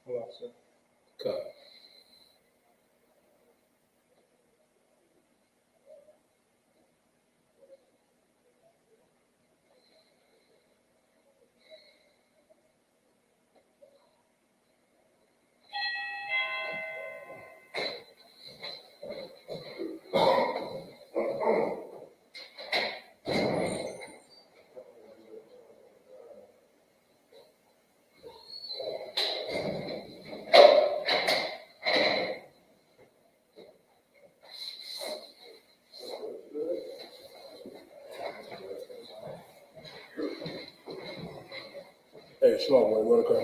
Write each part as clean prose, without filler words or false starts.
Hold on, sir. Cut. Hey, Shalom, boy. What okay?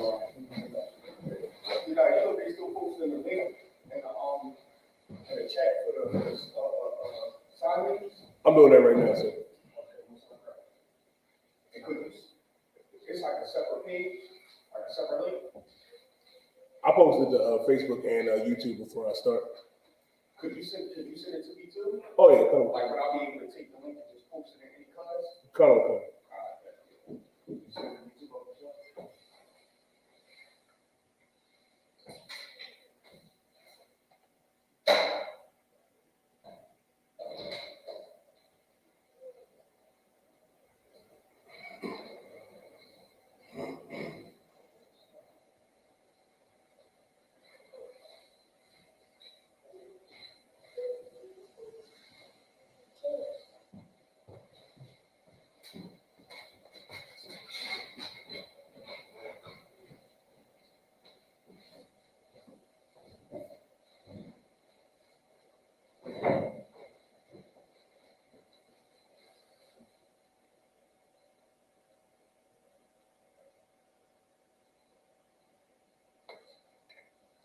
You know, they still posting the link in the chat for the signings. I'm doing that right now, sir. It's like a separate page, like a separate link. I posted to Facebook and YouTube before I start. Could you send it to me too? Oh yeah, come on. Like, would I be able to take the link and just post it in any class? Come on.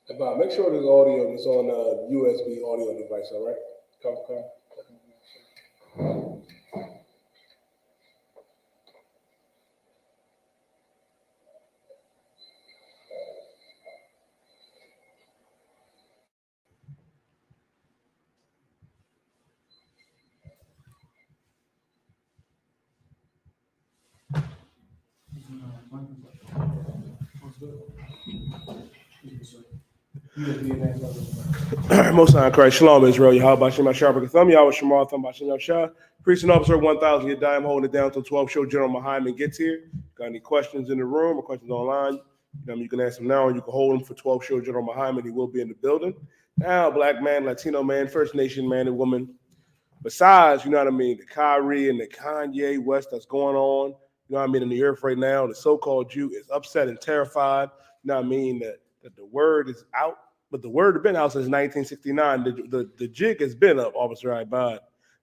Hey, Bob, make sure this audio is on a USB audio device, all right? Come. Most High Christ, Shalom Israel, Yahweh Shem HaShabbat Thumb, Yahweh Shemar Thumb Bashem Yahshua. Priest and officer 1000, your dime holding it down till 12 show General Muhammad gets here. Got any questions in the room or questions online? You can ask them now, or you can hold them for 12 show General Muhammad. He will be in the building. Now, black man, Latino man, First Nation man and woman. Besides, the Kyrie and the Kanye West that's going on, in the earth right now, the so-called Jew is upset and terrified, that the word is out, but the word has been out since 1969. The jig has been up, Officer Ibad,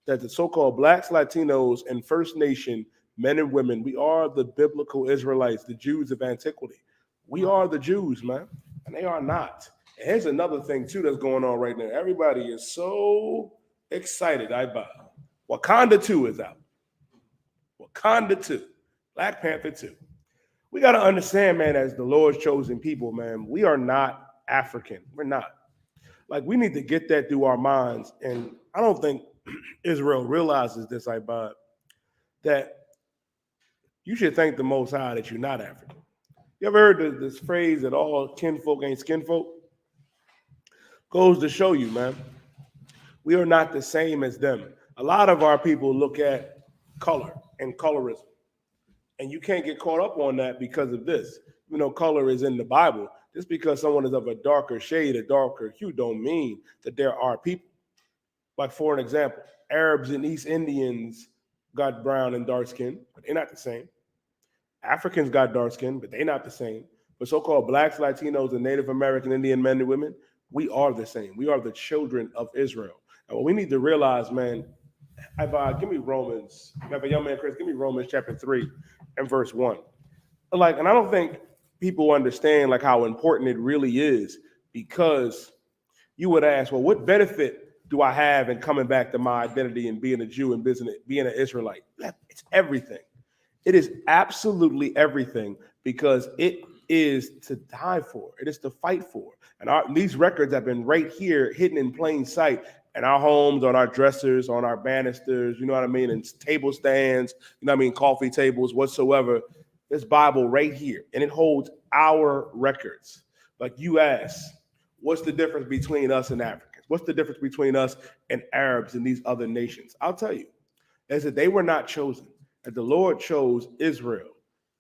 that the so-called blacks, Latinos, and First Nation men and women, we are the biblical Israelites, the Jews of antiquity. We are the Jews, man, and they are not. And here's another thing, too, that's going on right now. Everybody is so excited, Ibad. Wakanda 2 is out. Wakanda 2. Black Panther 2. We got to understand, man, as the Lord's chosen people, man, we are not African. We're not. Like, we need to get that through our minds. And I don't think Israel realizes this, Ibad, that you should thank the Most High that you're not African. You ever heard this phrase that all kinfolk ain't skinfolk? Goes to show you, man, we are not the same as them. A lot of our people look at color and colorism. And you can't get caught up on that because of this. Color is in the Bible. Just because someone is of a darker shade, a darker hue, don't mean that there are people. Like, for an example, Arabs and East Indians got brown and dark skin, but they're not the same. Africans got dark skin, but they're not the same. But so-called blacks, Latinos, and Native American Indian men and women, we are the same. We are the children of Israel. And what we need to realize, man, give me Romans. Young man Chris, give me Romans chapter 3 and verse 1. And I don't think people understand how important it really is, because you would ask, well, what benefit do I have in coming back to my identity and being a Jew and being an Israelite? It's everything. It is absolutely everything, because it is to die for. It is to fight for. And these records have been right here, hidden in plain sight, in our homes, on our dressers, on our banisters, and table stands, coffee tables, whatsoever. This Bible right here, and it holds our records. Like you ask, what's the difference between us and Africans? What's the difference between us and Arabs and these other nations? I'll tell you, is that they were not chosen. That the Lord chose Israel,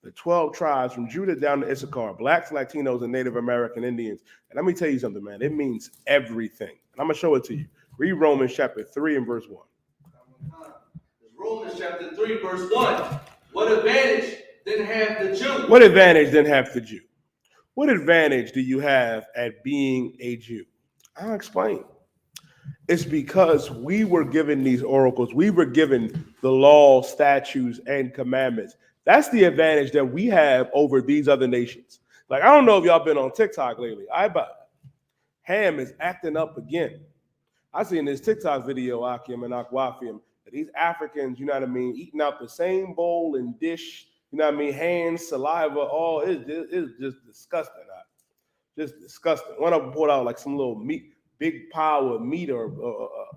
the 12 tribes from Judah down to Issachar, blacks, Latinos, and Native American Indians. And let me tell you something, man. It means everything. And I'm going to show it to you. Read Romans chapter 3 and verse 1. Romans chapter 3, verse 1. What advantage then have the Jew? What advantage then have the Jew? What advantage do you have at being a Jew? I'll explain. It's because we were given these oracles. We were given the law, statutes, and commandments. That's the advantage that we have over these other nations. Like, I don't know if y'all been on TikTok lately. Ham is acting up again. I seen this TikTok video, Akim and Akwafim, that these Africans, you know what I mean, eating out the same bowl and dish, you know what I mean, hands, saliva, all, it's just disgusting. Just disgusting. One of them pulled out like some little meat, big pile of meat or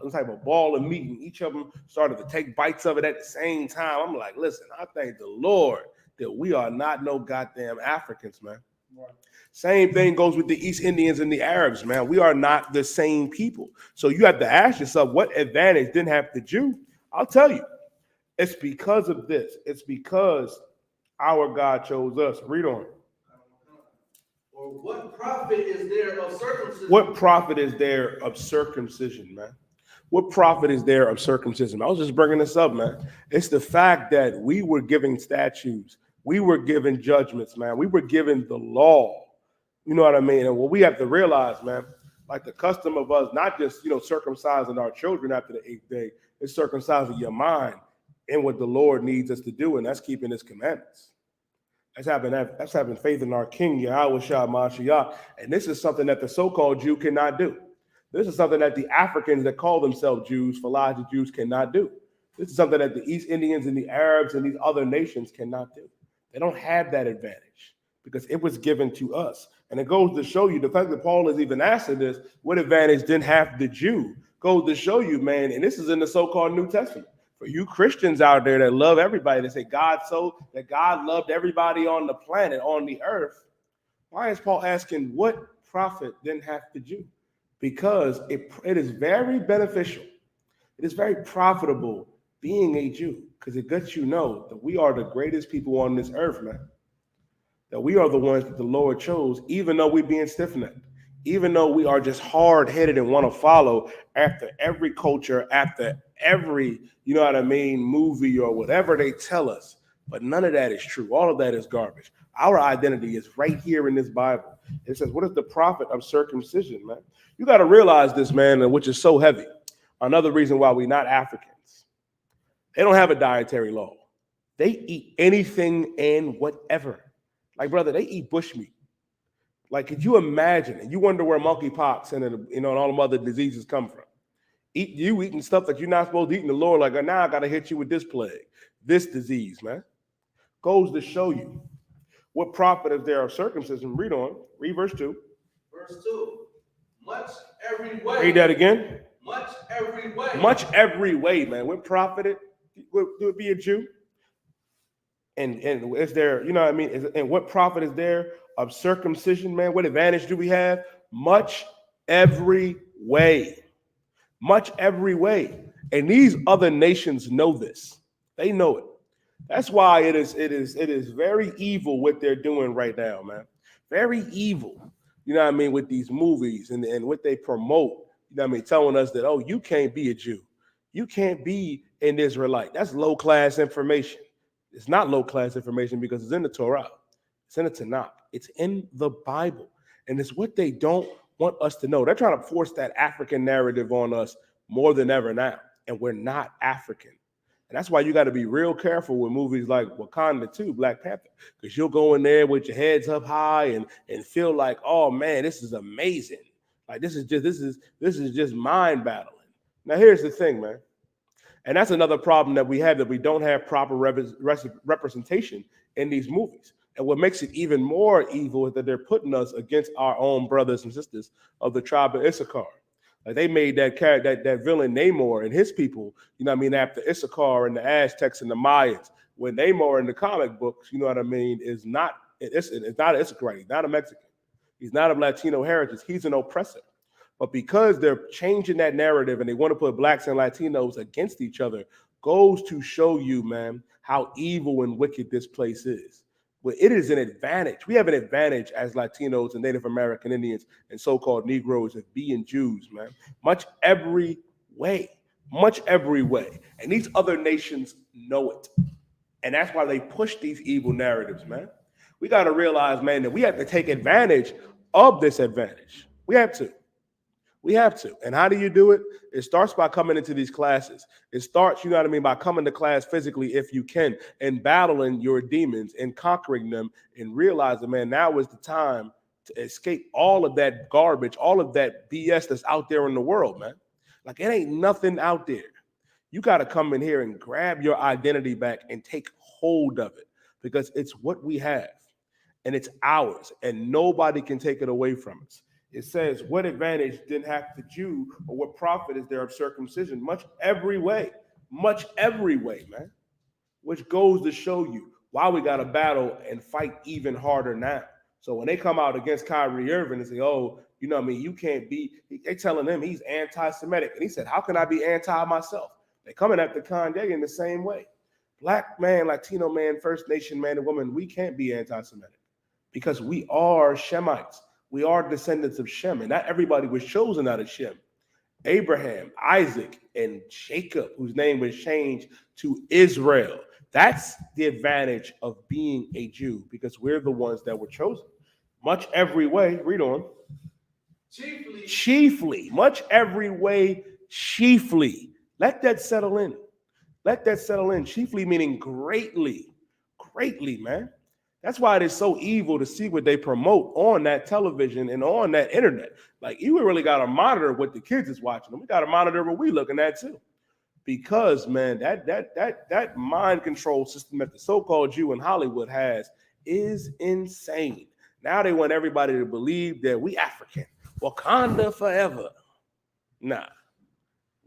some type of ball of meat, and each of them started to take bites of it at the same time. I'm like, listen, I thank the Lord that we are not no goddamn Africans, man. Right. Same thing goes with the East Indians and the Arabs, man. We are not the same people. So you have to ask yourself, what advantage didn't have the Jew? I'll tell you, it's because of this. It's because our God chose us. Read on. Or what profit is there of circumcision? What profit is there of circumcision, man? What profit is there of circumcision? I was just bringing this up, man. It's the fact that we were given statutes. We were given judgments, man. We were given the law. You know what I mean? And what we have to realize, man, like the custom of us, not just, circumcising our children after the 8th day, it's circumcising your mind in what the Lord needs us to do, and that's keeping his commandments. That's having faith in our King, Yahweh, and this is something that the so-called Jew cannot do. This is something that the Africans that call themselves Jews, Falaji Jews, cannot do. This is something that the East Indians and the Arabs and these other nations cannot do. They don't have that advantage because it was given to us. And it goes to show you, the fact that Paul is even asking this, what advantage didn't have the Jew, goes to show you, man, and this is in the so-called New Testament. For you Christians out there that love everybody, that say God loved everybody on the planet, on the earth, why is Paul asking what profit didn't have the Jew? Because it is very beneficial. It is very profitable being a Jew because it lets you know that we are the greatest people on this earth, man. That we are the ones that the Lord chose, even though we're being stiff-necked, even though we are just hard-headed and want to follow after every culture, after every, movie or whatever they tell us. But none of that is true. All of that is garbage. Our identity is right here in this Bible. It says, what is the profit of circumcision, man? You got to realize this, man, which is so heavy. Another reason why we're not Africans. They don't have a dietary law. They eat anything and whatever. Like, brother, they eat bushmeat. Like, could you imagine? And you wonder where monkeypox and all them other diseases come from. You eating stuff that you're not supposed to eat in the Lord. Like, now I got to hit you with this plague, this disease, man. Goes to show you what profit is there of circumcision. Read on. Read verse 2. Verse 2. Much every way. Read that again. Much every way. Much every way, man. What profited would be a Jew? And is there, and what profit is there of circumcision, man? What advantage do we have? Much every way. Much every way. And these other nations know this. They know it. That's why it is very evil what they're doing right now, man. Very evil. With these movies and what they promote, telling us that, oh, you can't be a Jew. You can't be an Israelite. That's low-class information. It's not low-class information because it's in the Torah. It's in the Tanakh. It's in the Bible. And it's what they don't want us to know. They're trying to force that African narrative on us more than ever now. And we're not African. And that's why you got to be real careful with movies like Wakanda 2, Black Panther. Because you'll go in there with your heads up high and feel like, oh man, this is amazing. Like this is just mind battling. Now here's the thing, man. And that's another problem that we have, that we don't have proper representation in these movies. And what makes it even more evil is that they're putting us against our own brothers and sisters of the tribe of Issachar. Like they made that villain Namor and his people, after Issachar and the Aztecs and the Mayans. When Namor in the comic books, is not an Issacharite, he's not a Mexican. He's not of Latino heritage. He's an oppressor. But because they're changing that narrative and they want to put blacks and Latinos against each other, goes to show you, man, how evil and wicked this place is. Well, it is an advantage. We have an advantage as Latinos and Native American Indians and so-called Negroes of being Jews, man. Much every way. And these other nations know it. And that's why they push these evil narratives, man. We got to realize, man, that we have to take advantage of this advantage. We have to. And how do you do it? It starts by coming into these classes. It starts, you know what I mean, by coming to class physically if you can and battling your demons and conquering them and realizing, man, now is the time to escape all of that garbage, all of that BS that's out there in the world, man. Like, it ain't nothing out there. You got to come in here and grab your identity back and take hold of it because it's what we have and it's ours and nobody can take it away from us. It says, what advantage then hath the Jew, or what profit is there of circumcision? Much every way, man. Which goes to show you why we got to battle and fight even harder now. So when they come out against Kyrie Irving and say, oh, you know what I mean, you can't be, they telling him he's anti-Semitic. And he said, how can I be anti myself? They're coming after Kanye in the same way. Black man, Latino man, First Nation man and woman, we can't be anti-Semitic because we are Shemites. We are descendants of Shem, and not everybody was chosen out of Shem. Abraham, Isaac, and Jacob, whose name was changed to Israel. That's the advantage of being a Jew, because we're the ones that were chosen. Much every way, read on. Chiefly, much every way, chiefly. Let that settle in. Chiefly meaning greatly, man. That's why it is so evil to see what they promote on that television and on that internet. Like, you really got to monitor what the kids is watching. We got to monitor what we looking at too. Because, man, that mind control system that the so-called Jew in Hollywood has is insane. Now they want everybody to believe that we African. Wakanda forever. Nah.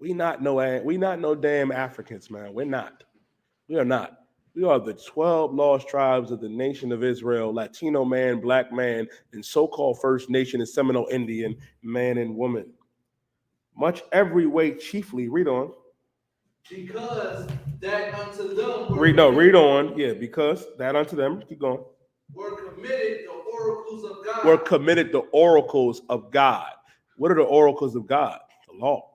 We not no damn Africans, man. We are not. We are the 12 lost tribes of the nation of Israel, Latino man, black man, and so-called First Nation and Seminole Indian man and woman. Much every way, chiefly, read on. Because that unto them read on. Yeah, because that unto them, keep going. Were committed the oracles of God. What are the oracles of God? The law.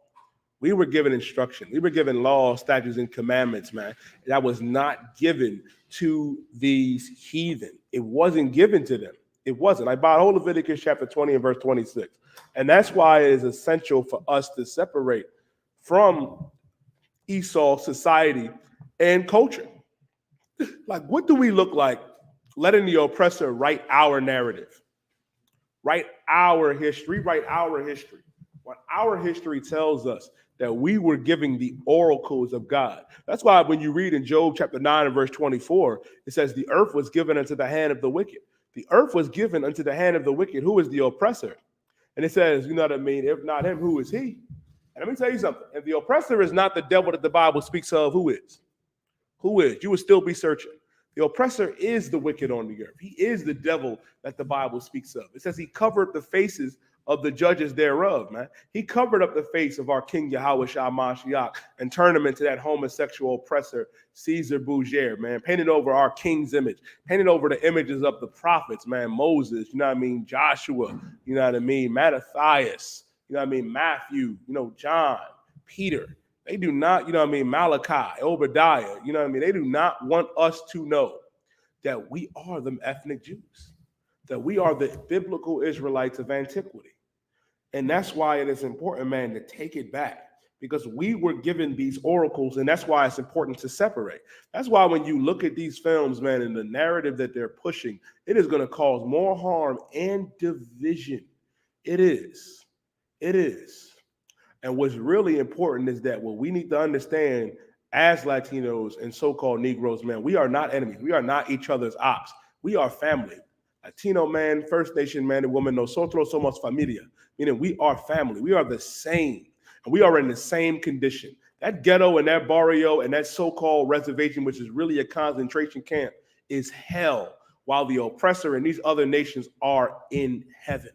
We were given instruction. We were given laws, statutes, and commandments, man. That was not given to these heathen. It wasn't given to them. It wasn't. I bought whole Leviticus chapter 20 and verse 26. And that's why it is essential for us to separate from Esau society and culture. Like, what do we look like letting the oppressor write our narrative? Write our history. What our history tells us that we were giving the oracles of God. That's why when you read in Job chapter 9 and verse 24, it says the earth was given unto the hand of the wicked. The earth was given unto the hand of the wicked. Who is the oppressor? And it says, you know what I mean? If not him, who is he? And let me tell you something. If the oppressor is not the devil that the Bible speaks of, who is? You would still be searching. The oppressor is the wicked on the earth. He is the devil that the Bible speaks of. It says he covered the faces of the judges thereof, man. He covered up the face of our King Yahushua Mashiach and turned him into that homosexual oppressor, Caesar Borgia, man. Painted over our king's image, painted over the images of the prophets, man. Moses, you know what I mean? Joshua, you know what I mean? Mattathias, you know what I mean? Matthew, you know, John, Peter. They do not, you know what I mean? Malachi, Obadiah, you know what I mean? They do not want us to know that we are the ethnic Jews, that we are the biblical Israelites of antiquity. And that's why it is important, man, to take it back, because we were given these oracles, and that's why it's important to separate. That's why when you look at these films, man, and the narrative that they're pushing, it is going to cause more harm and division. It is. And what's really important is that what we need to understand as Latinos and so-called Negroes, man, we are not enemies. We are not each other's ops. We are family. Latino man, First Nation man and woman, nosotros somos familia, meaning we are family. We are the same, and we are in the same condition. That ghetto and that barrio and that so-called reservation, which is really a concentration camp, is hell. while the oppressor and these other nations are in heaven.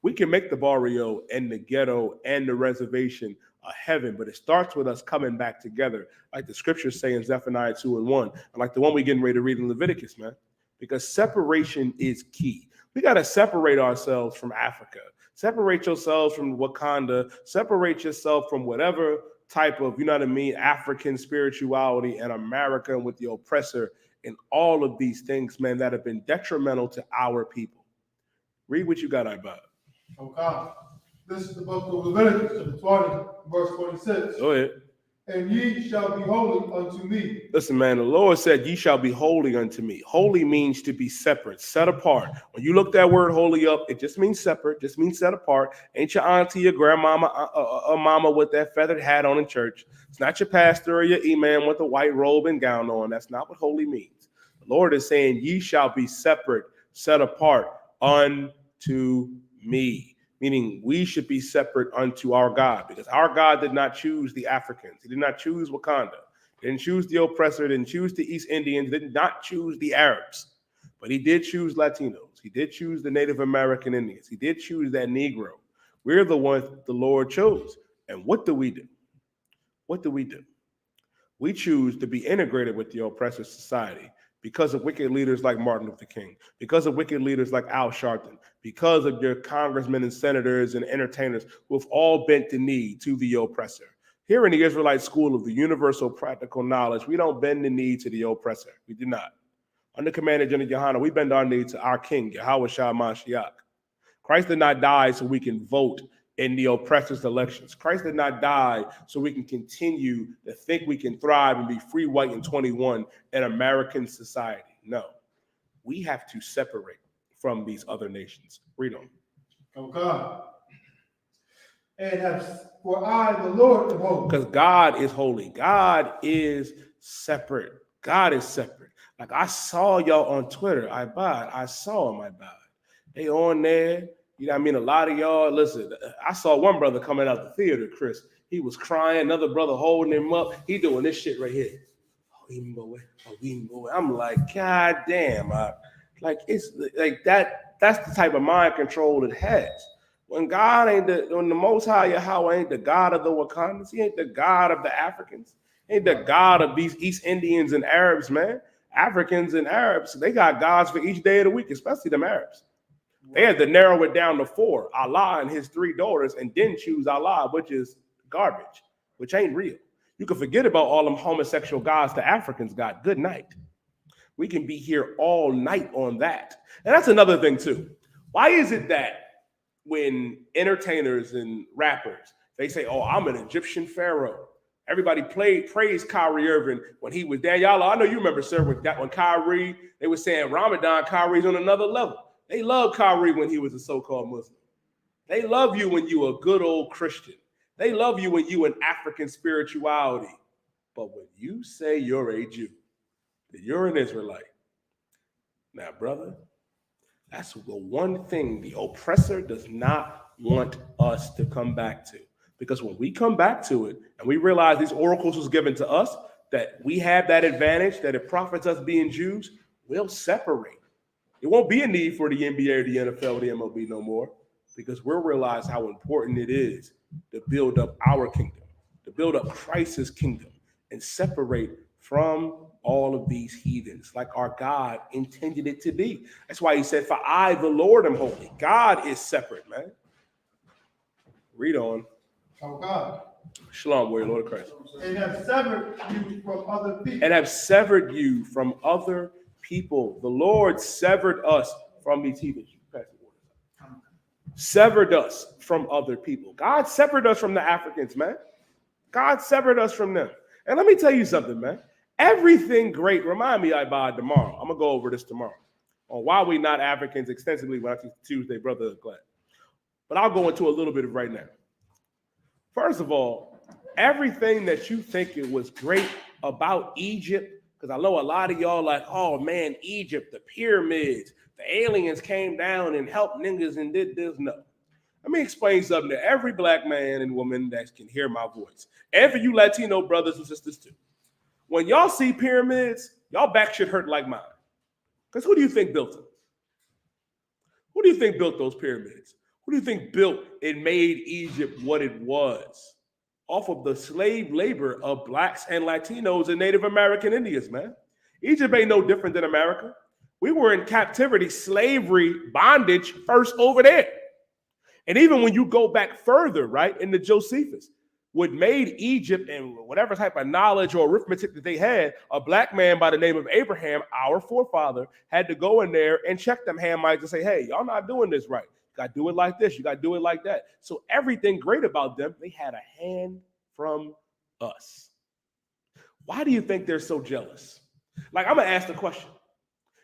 We can make the barrio and the ghetto and the reservation a heaven, but it starts with us coming back together, like the scriptures say in Zephaniah 2:1, and like the one we're getting ready to read in Leviticus, man, because separation is key. We got to separate ourselves from Africa. Separate yourselves from Wakanda. Separate yourself from whatever type of, you know what I mean, African spirituality and America with the oppressor and all of these things, man, that have been detrimental to our people. Read what you got, Ibad. Okay. This is the book of Leviticus, chapter 20, verse 26. Go ahead. And ye shall be holy unto me. Listen, man, the Lord said, ye shall be holy unto me. Holy means to be separate, set apart. When you look that word holy up, it just means separate, just means set apart. Ain't your auntie, your grandmama, mama with that feathered hat on in church. It's not your pastor or your imam with a white robe and gown on. That's not what holy means. The Lord is saying, ye shall be separate, set apart unto me. Meaning we should be separate unto our God, because our God did not choose the Africans. He did not choose Wakanda. He didn't choose the oppressor, didn't choose the East Indians, did not choose the Arabs. But he did choose Latinos. He did choose the Native American Indians. He did choose that Negro. We're the ones the Lord chose. And what do we do? What do we do? We choose to be integrated with the oppressor society because of wicked leaders like Martin Luther King, because of wicked leaders like Al Sharpton, because of your congressmen and senators and entertainers who have all bent the knee to the oppressor. Here in the Israelite school of the universal practical knowledge, we don't bend the knee to the oppressor. We do not. Under Commander Gen.YAHANNA, we bend our knee to our King, Yahweh Shah Mashiach. Christ did not die so we can vote in the oppressor's elections. Christ did not die so we can continue to think we can thrive and be free, white, and 21 in American society. No, we have to separate from these other nations. Read on. Okay. And for I, the Lord, am holy. Because God is holy. God is separate. God is separate. Like I saw y'all on Twitter. I saw them. They on there. You know what I mean? A lot of y'all, listen, I saw one brother coming out the theater, Chris. He was crying. Another brother holding him up. He doing this shit right here. I'm like, God damn. Like, it's like that. That's the type of mind control it has. When God ain't when the Most High Yahweh ain't the God of the Wakandans, he ain't the God of the Africans, he ain't the God of these East Indians and Arabs, man. Africans and Arabs, they got gods for each day of the week, especially them Arabs. They had to narrow it down to 4, Allah and his 3 daughters, and then choose Allah, which is garbage, which ain't real. You can forget about all them homosexual gods the Africans got. Good night. We can be here all night on that. And that's another thing too. Why is it that when entertainers and rappers, they say, oh, I'm an Egyptian pharaoh. Everybody praised Kyrie Irving when he was there. Y'all, I know you remember, sir, when Kyrie, they were saying Ramadan, Kyrie's on another level. They love Kyrie when he was a so-called Muslim. They love you when you a good old Christian. They love you when you an African spirituality. But when you say you're a Jew, that you're an Israelite, now, brother, that's the one thing the oppressor does not want us to come back to. Because when we come back to it and we realize these oracles was given to us, that we have that advantage, that it profits us being Jews, we'll separate. It won't be a need for the NBA or the NFL or the MLB no more, because we'll realize how important it is to build up our kingdom, to build up Christ's kingdom, and separate from all of these heathens like our God intended it to be. That's why he said, for I, the Lord, am holy. God is separate, man. Read on. Oh God. Shalom, warrior, Lord of Christ. And have severed you from other people. And have severed you from other people. The Lord severed us from these heathens. Severed us from other people. God severed us from the Africans, man. God severed us from them. And let me tell you something, man. Everything great, remind me, Ibad, tomorrow. I'm going to go over this tomorrow on why we not Africans extensively when I teach Tuesday, brother glad. But I'll go into a little bit of right now. First of all, everything that you think it was great about Egypt, because I know a lot of y'all like, oh man, Egypt, the pyramids, the aliens came down and helped niggas and did this. No. Let me explain something to every black man and woman that can hear my voice. And for you Latino brothers and sisters too. When y'all see pyramids, y'all back should hurt like mine. Because who do you think built them? Who do you think built those pyramids? Who do you think built and made Egypt what it was? Off of the slave labor of blacks and Latinos and Native American Indians, man. Egypt ain't no different than America. We were in captivity, slavery, bondage first over there. And even when you go back further, right, in the Josephus, what made Egypt and whatever type of knowledge or arithmetic that they had, a black man by the name of Abraham, our forefather, had to go in there and check them Hamites and say, hey, y'all not doing this right. You got to do it like this. You got to do it like that. So everything great about them, they had a hand from us. Why do you think they're so jealous? Like, I'm going to ask the question.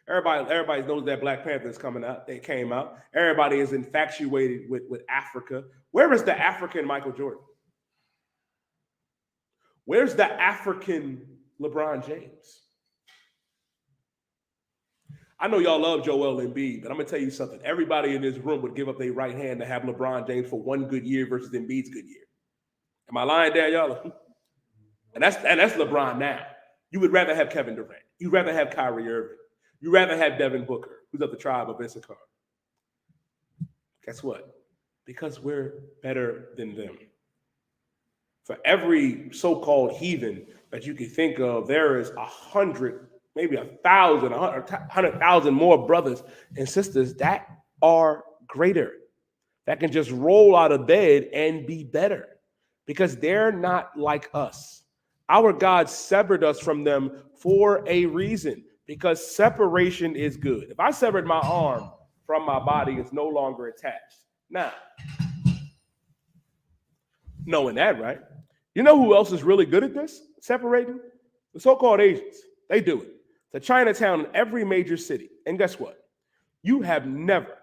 Everybody knows that Black Panther is coming out. They came out. Everybody is infatuated with Africa. Where is the African Michael Jordan? Where's the African LeBron James? I know y'all love Joel Embiid, but I'm going to tell you something. Everybody in this room would give up their right hand to have LeBron James for one good year versus Embiid's good year. Am I lying there, y'all? And that's LeBron now. You would rather have Kevin Durant. You'd rather have Kyrie Irving. You'd rather have Devin Booker, who's of the tribe of Issachar. Guess what? Because we're better than them. For every so-called heathen that you can think of, there is 100, maybe 1,000, 100,000 more brothers and sisters that are greater, that can just roll out of bed and be better, because they're not like us. Our God severed us from them for a reason, because separation is good. If I severed my arm from my body, it's no longer attached. Now, knowing that, right? You know who else is really good at this? Separating? The so-called Asians. They do it. To Chinatown in every major city. And guess what? You have never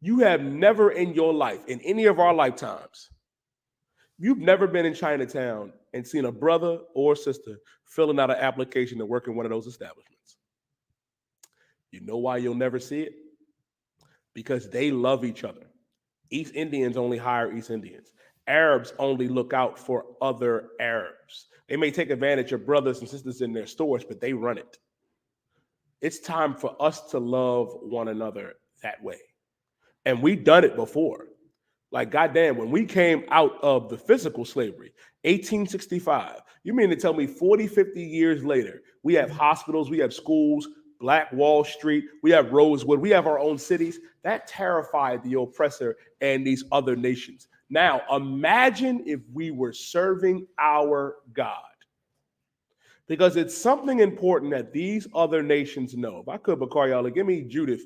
in your life, in any of our lifetimes, you've never been in Chinatown and seen a brother or sister filling out an application to work in one of those establishments. You know why you'll never see it? Because they love each other. East Indians only hire East Indians. Arabs only look out for other Arabs. They may take advantage of brothers and sisters in their stores, but they run it. It's time for us to love one another that way. And we've done it before. Like, goddamn, when we came out of the physical slavery, 1865, you mean to tell me 40, 50 years later, we have hospitals, we have schools, Black Wall Street, we have Rosewood, we have our own cities? That terrified the oppressor and these other nations. Now, imagine if we were serving our God. Because it's something important that these other nations know. If I could, Bakar, give me Judith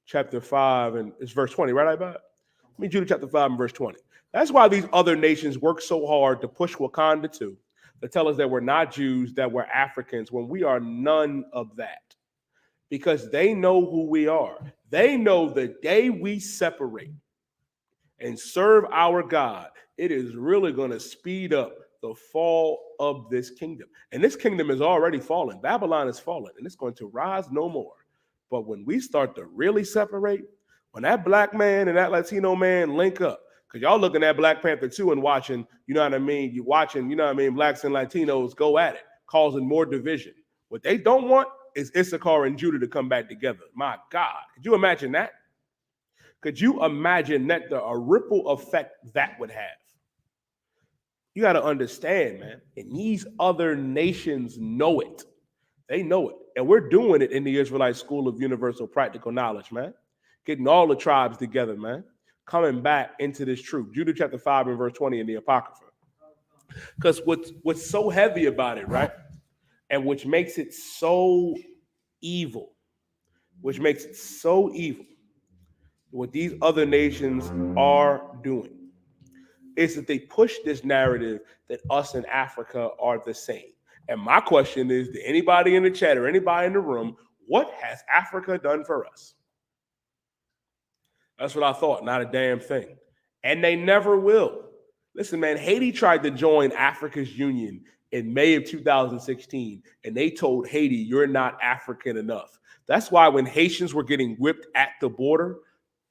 chapter 5, and it's verse 20, right, Ibad? Give me Judith chapter 5 and verse 20. That's why these other nations work so hard to push Wakanda to tell us that we're not Jews, that we're Africans, when we are none of that. Because they know who we are. They know the day we separate and serve our God, it is really going to speed up the fall of this kingdom. And this kingdom is already fallen. Babylon is fallen, and it's going to rise no more. But when we start to really separate, when that black man and that Latino man link up, because y'all looking at Black Panther 2 and watching, you know what I mean? You're watching, you know what I mean, blacks and Latinos go at it, causing more division. What they don't want is Issachar and Judah to come back together. My God, could you imagine that? Could you imagine that a ripple effect that would have? You got to understand, man, and these other nations know it. They know it. And we're doing it in the Israelite School of Universal Practical Knowledge, man. Getting all the tribes together, man. Coming back into this truth. Judah chapter 5 and verse 20 in the Apocrypha. Because what's so heavy about it, right? And which makes it so evil, what these other nations are doing is that they push this narrative that us in Africa are the same. And my question is, to anybody in the chat or anybody in the room, what has Africa done for us? That's what I thought, not a damn thing. And they never will. Listen, man, Haiti tried to join Africa's Union in May of 2016, and they told Haiti, you're not African enough. That's why when Haitians were getting whipped at the border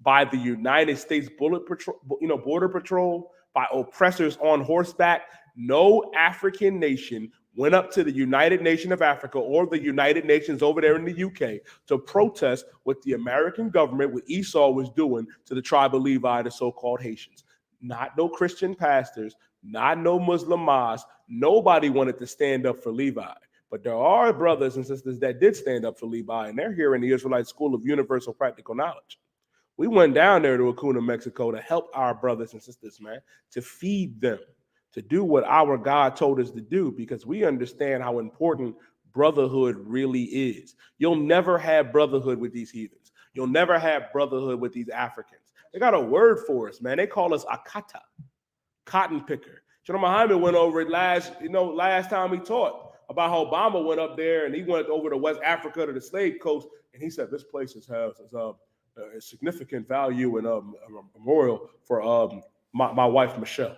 by the United States Border Patrol, by oppressors on horseback, no African nation went up to the United Nations of Africa or the United Nations over there in the UK to protest what the American government, what Esau was doing to the tribe of Levi, the so-called Haitians. Not no Christian pastors, not no Muslim mosques. Nobody wanted to stand up for Levi. But there are brothers and sisters that did stand up for Levi, and they're here in the Israelite School of Universal Practical Knowledge. We went down there to Acuna, Mexico to help our brothers and sisters, man, to feed them, to do what our God told us to do, because we understand how important brotherhood really is. You'll never have brotherhood with these heathens. You'll never have brotherhood with these Africans. They got a word for us, man. They call us akata, cotton picker. General Muhammad went over it last time he taught about how Obama went up there and he went over to West Africa to the slave coast, and he said this place has a significant value and a memorial for my wife Michelle.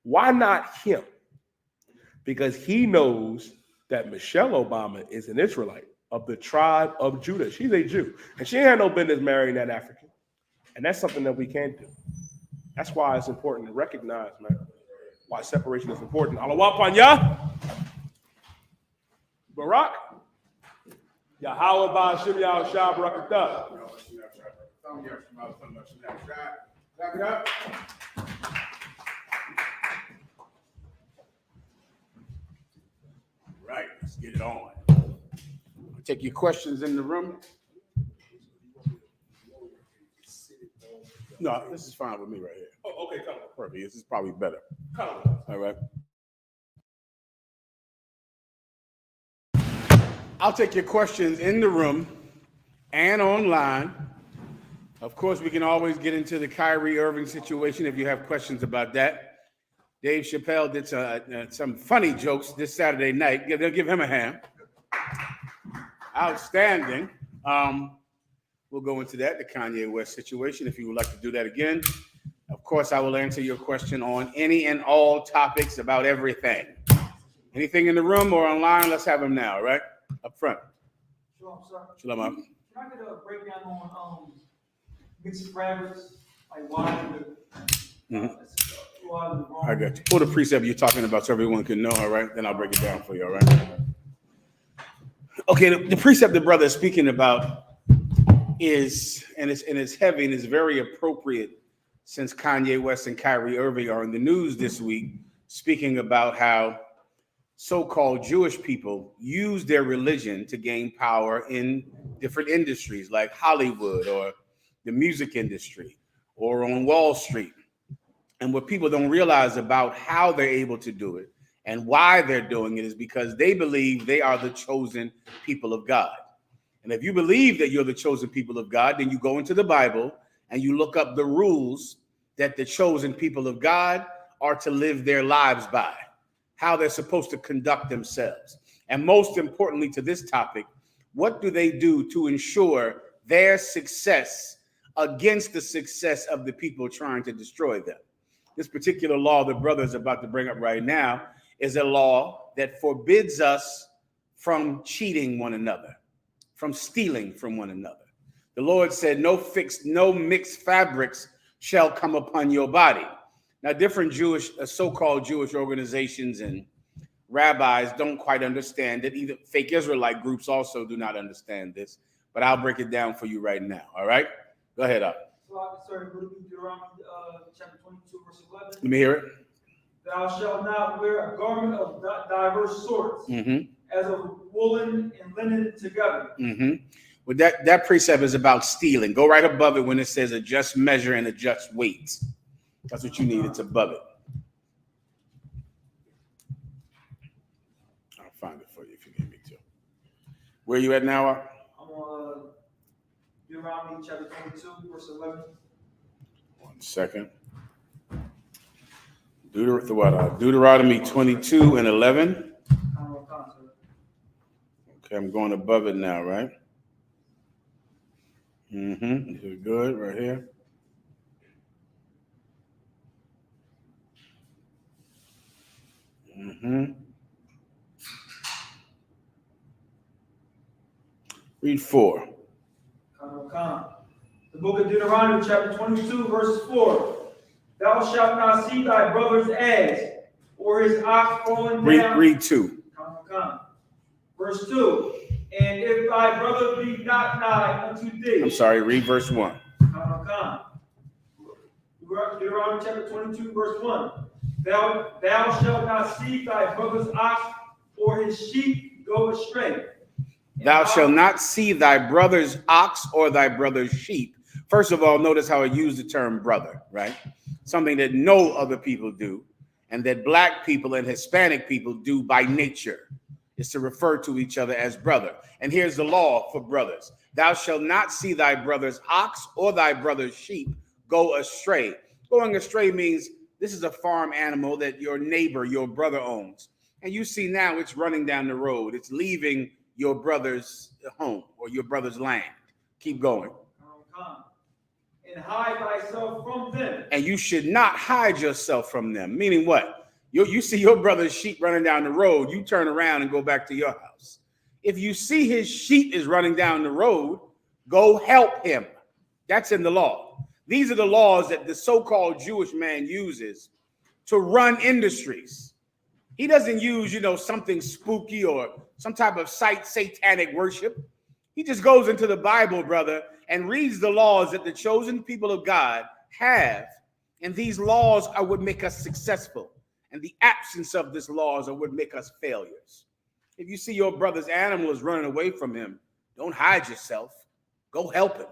Why not him? Because he knows that Michelle Obama is an Israelite of the tribe of Judah. She's a Jew, and she ain't had no business marrying that African. And that's something that we can't do. That's why it's important to recognize, man, why separation is important. Alawah Panya, Barak, Yahweh Ba'ashim Yahushua Barakatah. Right, let's get it on. I'll take your questions in the room. No, this is fine with me right here. Oh, okay, come on. Perfect. This is probably better. Come on. All right. I'll take your questions in the room and online. Of course, we can always get into the Kyrie Irving situation if you have questions about that. Dave Chappelle did some funny jokes this Saturday night. They'll give him a hand. Outstanding. We'll go into that, the Kanye West situation, if you would like to do that again. Of course, I will answer your question on any and all topics about everything. Anything in the room or online, let's have them now, right? Up front. Shalom, sir. Shalom. Can I get a breakdown on mixed fabrics? Like why I got you. Pull the precept you're talking about so everyone can know, all right? Then I'll break it down for you, all right? Okay, the precept the brother is speaking about is, and it's heavy and it's very appropriate since Kanye West and Kyrie Irving are in the news this week, speaking about how so-called Jewish people use their religion to gain power in different industries like Hollywood or the music industry or on Wall Street. And what people don't realize about how they're able to do it and why they're doing it is because they believe they are the chosen people of God. And if you believe that you're the chosen people of God, then you go into the Bible and you look up the rules that the chosen people of God are to live their lives by, how they're supposed to conduct themselves. And most importantly to this topic, what do they do to ensure their success against the success of the people trying to destroy them? This particular law the brother is about to bring up right now is a law that forbids us from cheating one another, from stealing from one another. The Lord said, no mixed fabrics shall come upon your body. Now, different so-called Jewish organizations and rabbis don't quite understand it. Either fake Israelite groups also do not understand this, but I'll break it down for you right now. All right? Go ahead up. Sorry, would it be Deuteronomy chapter 22, verse 11? Let me hear it. Thou shalt not wear a garment of diverse sorts, as of woolen and linen together. Well, that precept is about stealing. Go right above it when it says a just measure and a just weight. That's what you need. It's above it. I'll find it for you if you need me to. Where are you at now? I'm on Deuteronomy chapter 22, verse 11. 1 second. Deuteronomy 22 and 11. Okay, I'm going above it now, right? This is good right here. Read 4. The book of Deuteronomy, chapter 22, verse 4. Thou shalt not see thy brother's ass or his ox falling down. Read 2. Verse 2. And if thy brother be not nigh unto thee. I'm sorry, read verse 1. Deuteronomy chapter 22, verse 1. Thou shalt not see thy brother's ox or his sheep go astray. Thou shalt not see thy brother's ox or thy brother's sheep. First of all, notice how I use the term brother, right? Something that no other people do, and that black people and Hispanic people do by nature, is to refer to each other as brother. And here's the law for brothers. Thou shalt not see thy brother's ox or thy brother's sheep go astray. Going astray means this is a farm animal that your neighbor, your brother owns. And you see now it's running down the road. It's leaving your brother's home or your brother's land. Keep going. And hide thyself from them. And you should not hide yourself from them. Meaning what? You see your brother's sheep running down the road, you turn around and go back to your house. If you see his sheep is running down the road, go help him. That's in the law. These are the laws that the so-called Jewish man uses to run industries. He doesn't use, something spooky or some type of satanic worship. He just goes into the Bible, brother, and reads the laws that the chosen people of God have. And these laws are what make us successful. And the absence of these laws are what make us failures. If you see your brother's animal is running away from him, don't hide yourself. Go help him.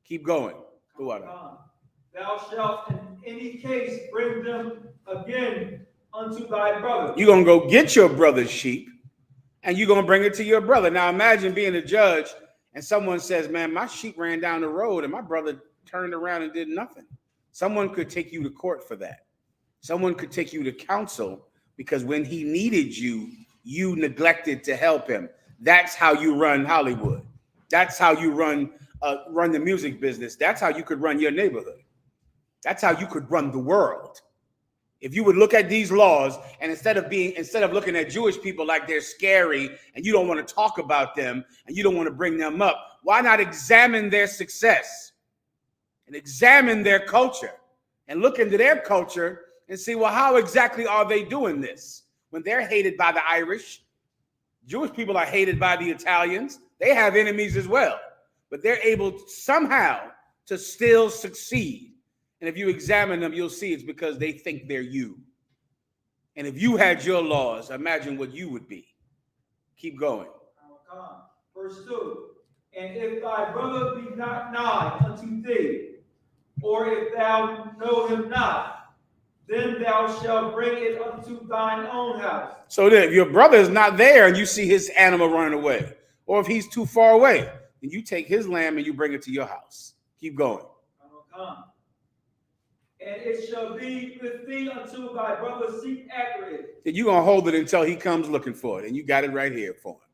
Keep going. Go on. Thou shalt in any case bring them again unto thy brother. You're going to go get your brother's sheep and you're going to bring it to your brother. Now imagine being a judge and someone says, man, my sheep ran down the road and my brother turned around and did nothing. Someone could take you to court for that. Someone could take you to counsel because when he needed you, you neglected to help him. That's how you run Hollywood. That's how you run the music business. That's how you could run your neighborhood. That's how you could run the world. If you would look at these laws and instead of looking at Jewish people like they're scary and you don't want to talk about them and you don't want to bring them up, why not examine their success and examine their culture and look into their culture and see, well, how exactly are they doing this? When they're hated by the Irish, Jewish people are hated by the Italians. They have enemies as well, but they're able somehow to still succeed. And if you examine them, you'll see it's because they think they're you. And if you had your laws, imagine what you would be. Keep going. Verse 2. And if thy brother be not nigh unto thee, or if thou know him not, then thou shalt bring it unto thine own house. So then if your brother is not there and you see his animal running away, or if he's too far away, then you take his lamb and you bring it to your house. Keep going. And it shall be with thee until thy brother seek after it. Then you're going to hold it until he comes looking for it. And you got it right here for him.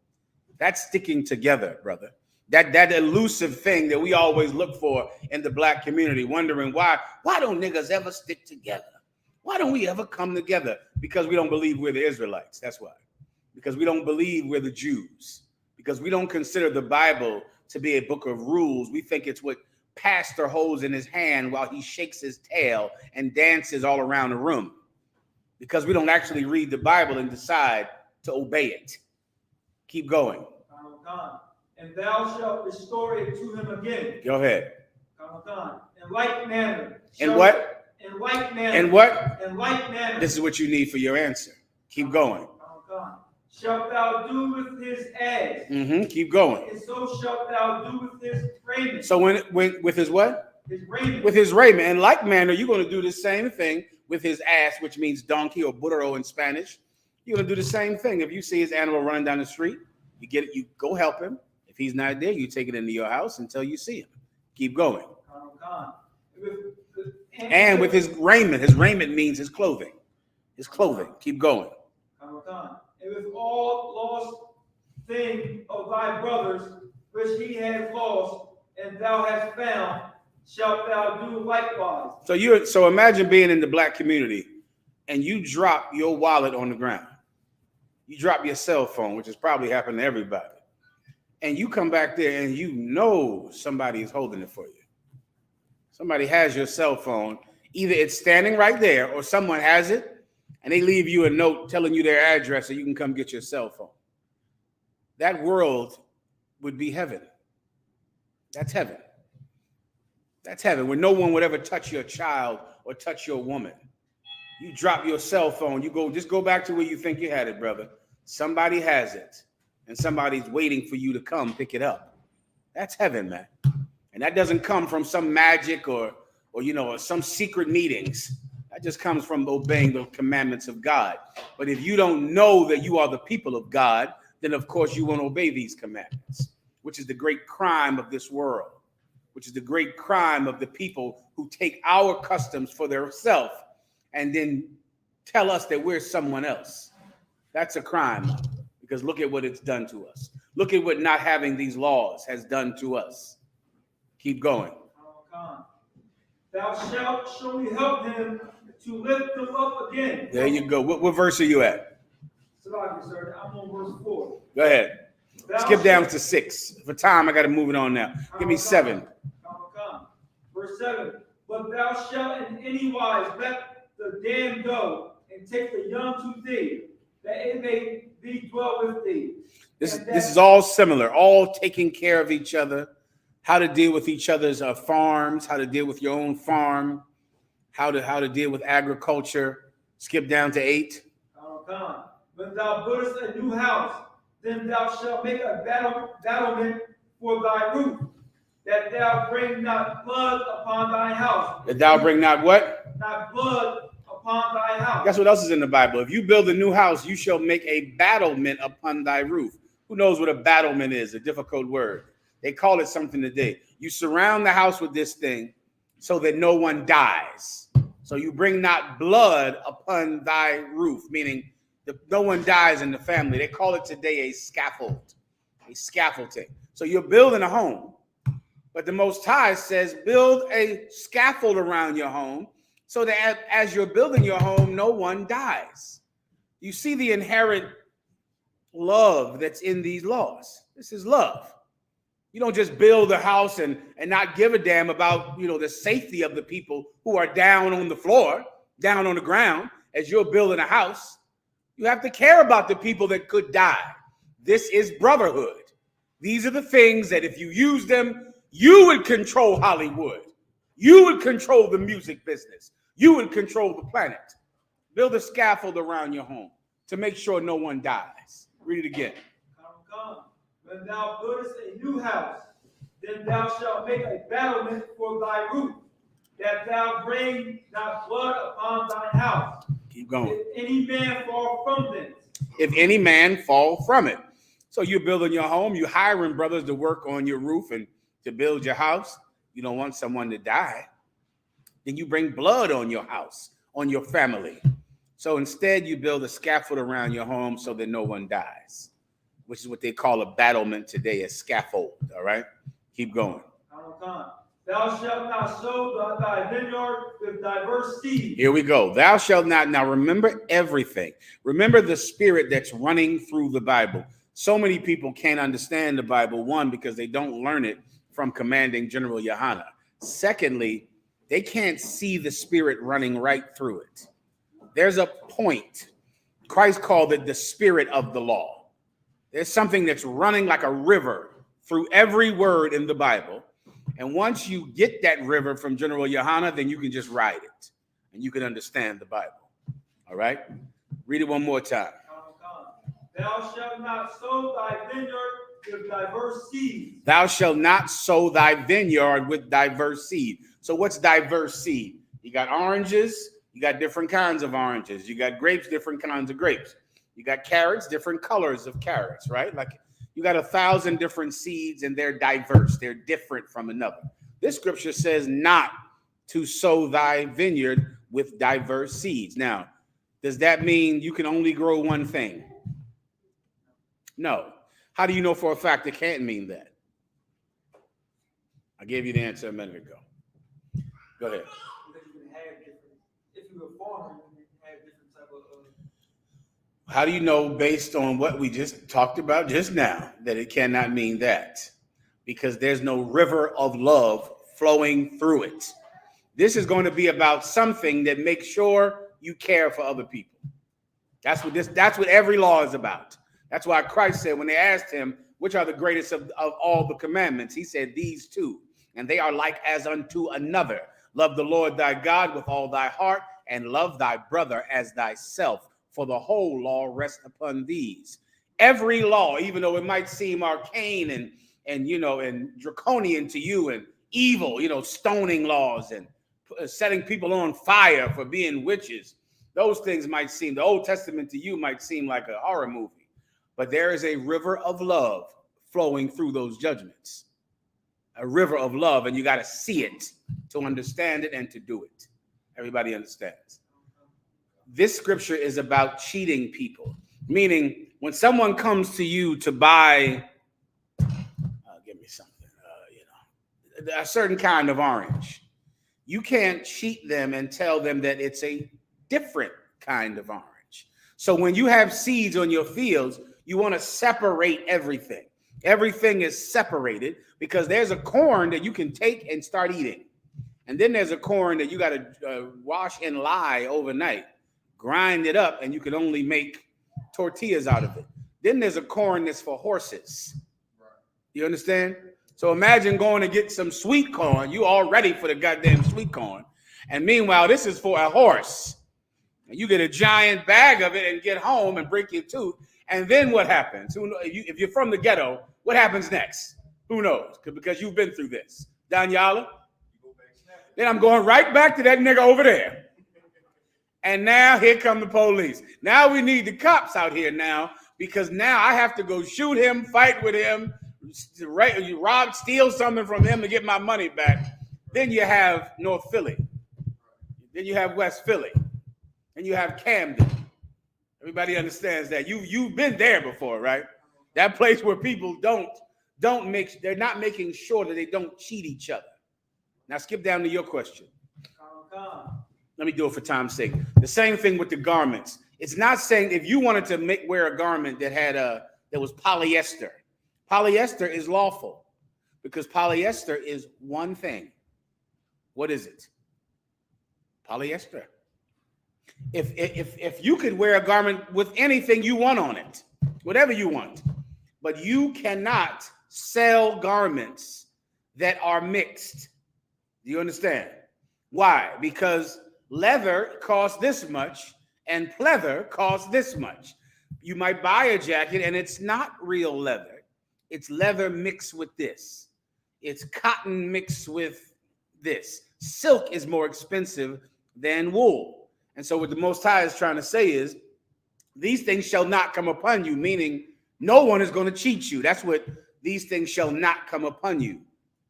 That's sticking together, brother. That elusive thing that we always look for in the black community, wondering why don't niggas ever stick together? Why don't we ever come together? Because we don't believe we're the Israelites. That's why. Because we don't believe we're the Jews. Because we don't consider the Bible to be a book of rules. We think it's what pastor holds in his hand while he shakes his tail and dances all around the room. Because we don't actually read the Bible and decide to obey it. Keep going. And thou shalt restore it to him again. Go ahead. In like manner. In what? In like manner. In what? In like manner. This is what you need for your answer. Keep going. Shalt thou do with his ass. Keep going. And so shalt thou do with his raiment. So when with his what? His raiment. With his raiment. In like manner, you're going to do the same thing with his ass, which means donkey or burro in Spanish. You're going to do the same thing. If you see his animal running down the street, you get it, you go help him. If he's not there, you take it into your house until you see him. Keep going. And with his raiment means his clothing. His clothing. Keep going. And with all lost thing of thy brothers, which he has lost, and thou hast found, shalt thou do likewise. So imagine being in the black community, and you drop your wallet on the ground. You drop your cell phone, which has probably happened to everybody. And you come back there and you know somebody is holding it for you. Somebody has your cell phone. Either it's standing right there or someone has it and they leave you a note telling you their address so you can come get your cell phone. That world would be heaven. That's heaven. That's heaven, where no one would ever touch your child or touch your woman. You drop your cell phone, just go back to where you think you had it, brother. Somebody has it, and somebody's waiting for you to come pick it up. That's heaven, man. And that doesn't come from some magic or some secret meetings. That just comes from obeying the commandments of God. But if you don't know that you are the people of God, then of course you won't obey these commandments, which is the great crime of this world, which is the great crime of the people who take our customs for themselves and then tell us that we're someone else. That's a crime, because look at what it's done to us. Look at what not having these laws has done to us. Keep going. Thou shalt surely help him to lift them up again. There you go. What verse are you at? Sorry, sir. I'm on verse 4. Go ahead. Thou Skip down shalt- to 6. For time, I got to move it on now. Give me 7. Verse 7. But thou shalt in any wise let the dam go, and take the young to thee, that it may be dwell with thee. This And that- is all similar, all taking care of each other, how to deal with each other's farms, how to deal with your own farm, how to deal with agriculture. Skip down to 8. When thou buildest a new house, then thou shalt make a battlement for thy roof, that thou bring not blood upon thy house. That thou bring not what? Not blood upon thy house. Guess what else is in the Bible? If you build a new house, you shall make a battlement upon thy roof. Who knows what a battlement is? A difficult word. They call it something today. You surround the house with this thing so that no one dies. So you bring not blood upon thy roof, meaning no one dies in the family. They call it today a scaffold, a scaffolding. So you're building a home, but the Most High says build a scaffold around your home so that as you're building your home, no one dies. You see the inherent love that's in these laws. This is love. You don't just build a house and not give a damn about, the safety of the people who are down on the floor, down on the ground as you're building a house. You have to care about the people that could die. This is brotherhood. These are the things that if you use them, you would control Hollywood. You would control the music business. You would control the planet. Build a scaffold around your home to make sure no one dies. Read it again. Come. When thou buildest a new house, then thou shalt make a battlement for thy roof, that thou bring not blood upon thine house. Keep going. If any man fall from thence. If any man fall from it. So you're building your home, you're hiring brothers to work on your roof and to build your house. You don't want someone to die. Then you bring blood on your house, on your family. So instead, you build a scaffold around your home so that no one dies, which is what they call a battlement today, a scaffold. All right? Keep going. Thou shalt not sow thy vineyard with diverse seed. Here we go. Thou shalt not. Now remember everything. Remember the spirit that's running through the Bible. So many people can't understand the Bible. One, because they don't learn it from commanding General Yahanna. Secondly, they can't see the spirit running right through it. There's a point. Christ called it the spirit of the law. There's something that's running like a river through every word in the Bible. And once you get that river from General Yahanna, then you can just ride it and you can understand the Bible. All right? Read it one more time. Thou shalt not sow thy vineyard with diverse seed. Thou shalt not sow thy vineyard with diverse seed. So what's diverse seed? You got oranges, you got different kinds of oranges. You got grapes, different kinds of grapes. You got carrots, different colors of carrots, right? Like you got 1,000 different seeds and they're diverse. They're different from another. This scripture says not to sow thy vineyard with diverse seeds. Now, does that mean you can only grow one thing? No. How do you know for a fact it can't mean that? I gave you the answer a minute ago. Go ahead. Because you can have different, if you're a farmer, you can have different type of. How do you know based on what we just talked about just now that it cannot mean that? Because there's no river of love flowing through it. This is going to be about something that makes sure you care for other people. That's what every law is about. That's why Christ said when they asked him, which are the greatest of all the commandments, he said these two, and they are like as unto another. Love the Lord thy God with all thy heart, and love thy brother as thyself. For the whole law rests upon these. Every law, even though it might seem arcane and draconian to you and evil, stoning laws and setting people on fire for being witches, those things might seem, the Old Testament to you might seem like a horror movie, but there is a river of love flowing through those judgments. A river of love, and you got to see it to understand it and to do it. Everybody understands. This scripture is about cheating people, meaning when someone comes to you to buy, give me something, a certain kind of orange, you can't cheat them and tell them that it's a different kind of orange. So when you have seeds on your fields, you want to separate everything. Everything is separated because there's a corn that you can take and start eating. And then there's a corn that you got to wash in lye overnight, grind it up, and you can only make tortillas out of it. Then there's a corn that's for horses. You understand? So imagine going to get some sweet corn. You all ready for the goddamn sweet corn. And meanwhile, this is for a horse. And you get a giant bag of it and get home and break your tooth. And then what happens? If you're from the ghetto, what happens next? Who knows? Because you've been through this. Danyala? Then I'm going right back to that nigga over there. And now here come the police. Now we need the cops out here now, because now I have to go shoot him, fight with him, rob, steal something from him to get my money back. Then you have North Philly. Then you have West Philly. And you have Camden. Everybody understands that. You've been there before, right? That place where people they're not making sure that they don't cheat each other. Now skip down to your question. Let me do it for time's sake. The same thing with the garments. It's not saying if you wanted to wear a garment that was polyester. Polyester is lawful because polyester is one thing. What is it? Polyester. If you could wear a garment with anything you want on it, whatever you want, but you cannot sell garments that are mixed. Do you understand? Why? Because leather costs this much and pleather costs this much. You might buy a jacket and it's not real leather. It's leather mixed with this. It's cotton mixed with this. Silk is more expensive than wool. And so what the Most High is trying to say is, these things shall not come upon you, meaning no one is going to cheat you. That's what these things shall not come upon you.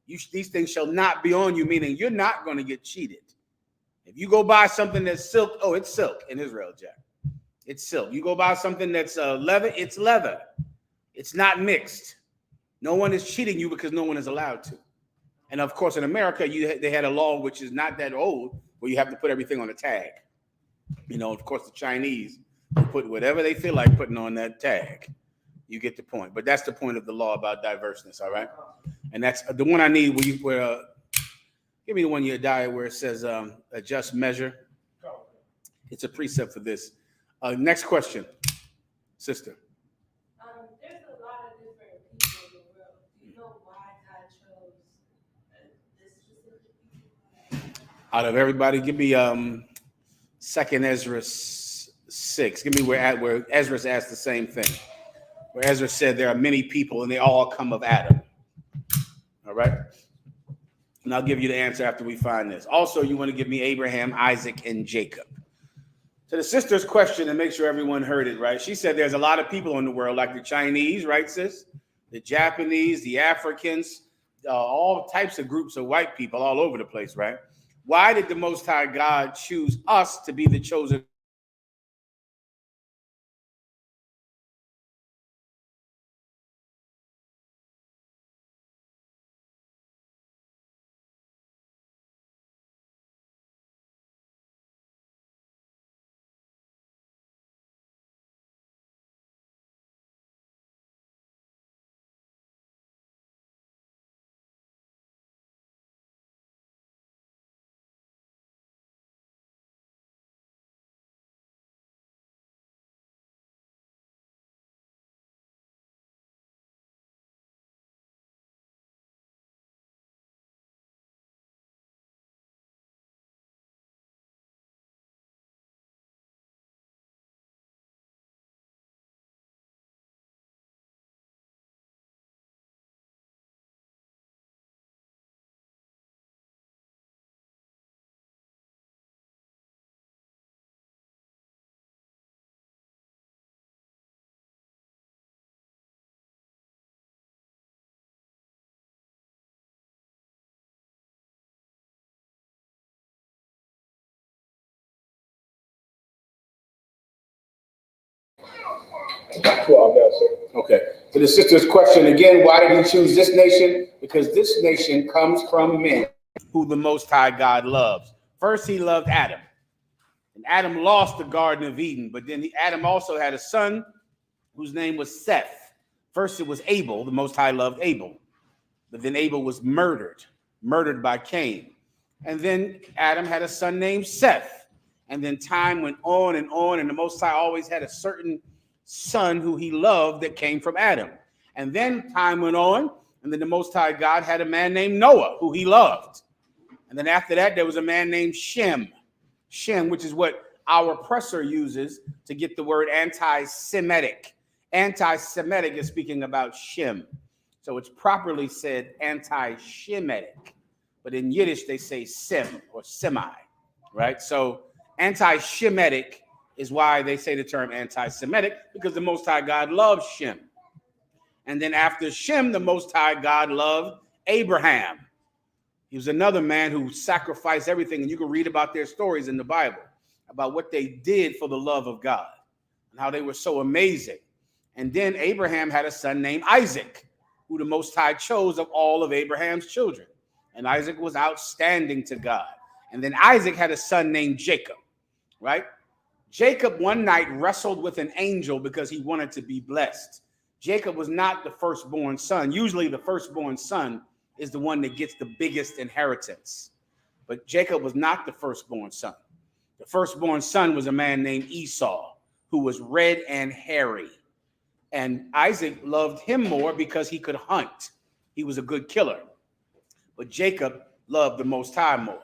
These things shall not be on you, meaning you're not going to get cheated. If you go buy something that's silk, oh, it's silk in Israel, Jack. It's silk. You go buy something that's leather, it's leather. It's not mixed. No one is cheating you because no one is allowed to. And of course, in America, they had a law which is not that old, where you have to put everything on a tag. Of course, the Chinese put whatever they feel like putting on that tag. You get the point. But that's the point of the law about diverseness, all right? And that's the one I need where give me the one you diet where it says a just measure. It's a precept for this. Next question, sister. There's a lot of different people in the world. Do you know why God chose this specific people? Out of everybody, give me 2nd Ezra 6. Give me where Ezra asked the same thing. Where Ezra said there are many people and they all come of Adam. All right? And I'll give you the answer after we find this. Also, you want to give me Abraham, Isaac, and Jacob. So the sister's question, and make sure everyone heard it, right? She said there's a lot of people in the world, like the Chinese, right, sis? The Japanese, the Africans, all types of groups of white people all over the place, right? Why did the Most High God choose us to be the chosen 12 now, sir. Okay. So the sister's question again, why did he choose this nation? Because this nation comes from men who the Most High God loves. First, he loved Adam. And Adam lost the Garden of Eden, but then Adam also had a son whose name was Seth. First, it was Abel. The Most High loved Abel. But then Abel was murdered by Cain. And then Adam had a son named Seth. And then time went on, and the Most High always had a certain son who he loved that came from Adam. And then time went on, and then the Most High God had a man named Noah who he loved. And then after that, there was a man named Shem. Shem, which is what our oppressor uses to get the word anti-Semitic. Anti-Semitic is speaking about Shem. So it's properly said anti-Shemitic. But in Yiddish, they say Sem or Semi, right? So anti-Shemitic is why they say the term anti-Semitic, because the Most High God loves Shem. And then after Shem, the Most High God loved Abraham. He was another man who sacrificed everything. And you can read about their stories in the Bible, about what they did for the love of God and how they were so amazing. And then Abraham had a son named Isaac, who the Most High chose of all of Abraham's children. And Isaac was outstanding to God. And then Isaac had a son named Jacob, right? Jacob one night wrestled with an angel because he wanted to be blessed. Jacob was not the firstborn son. Usually the firstborn son is the one that gets the biggest inheritance. But Jacob was not the firstborn son. The firstborn son was a man named Esau, who was red and hairy. And Isaac loved him more because he could hunt. He was a good killer. But Jacob loved the Most High more.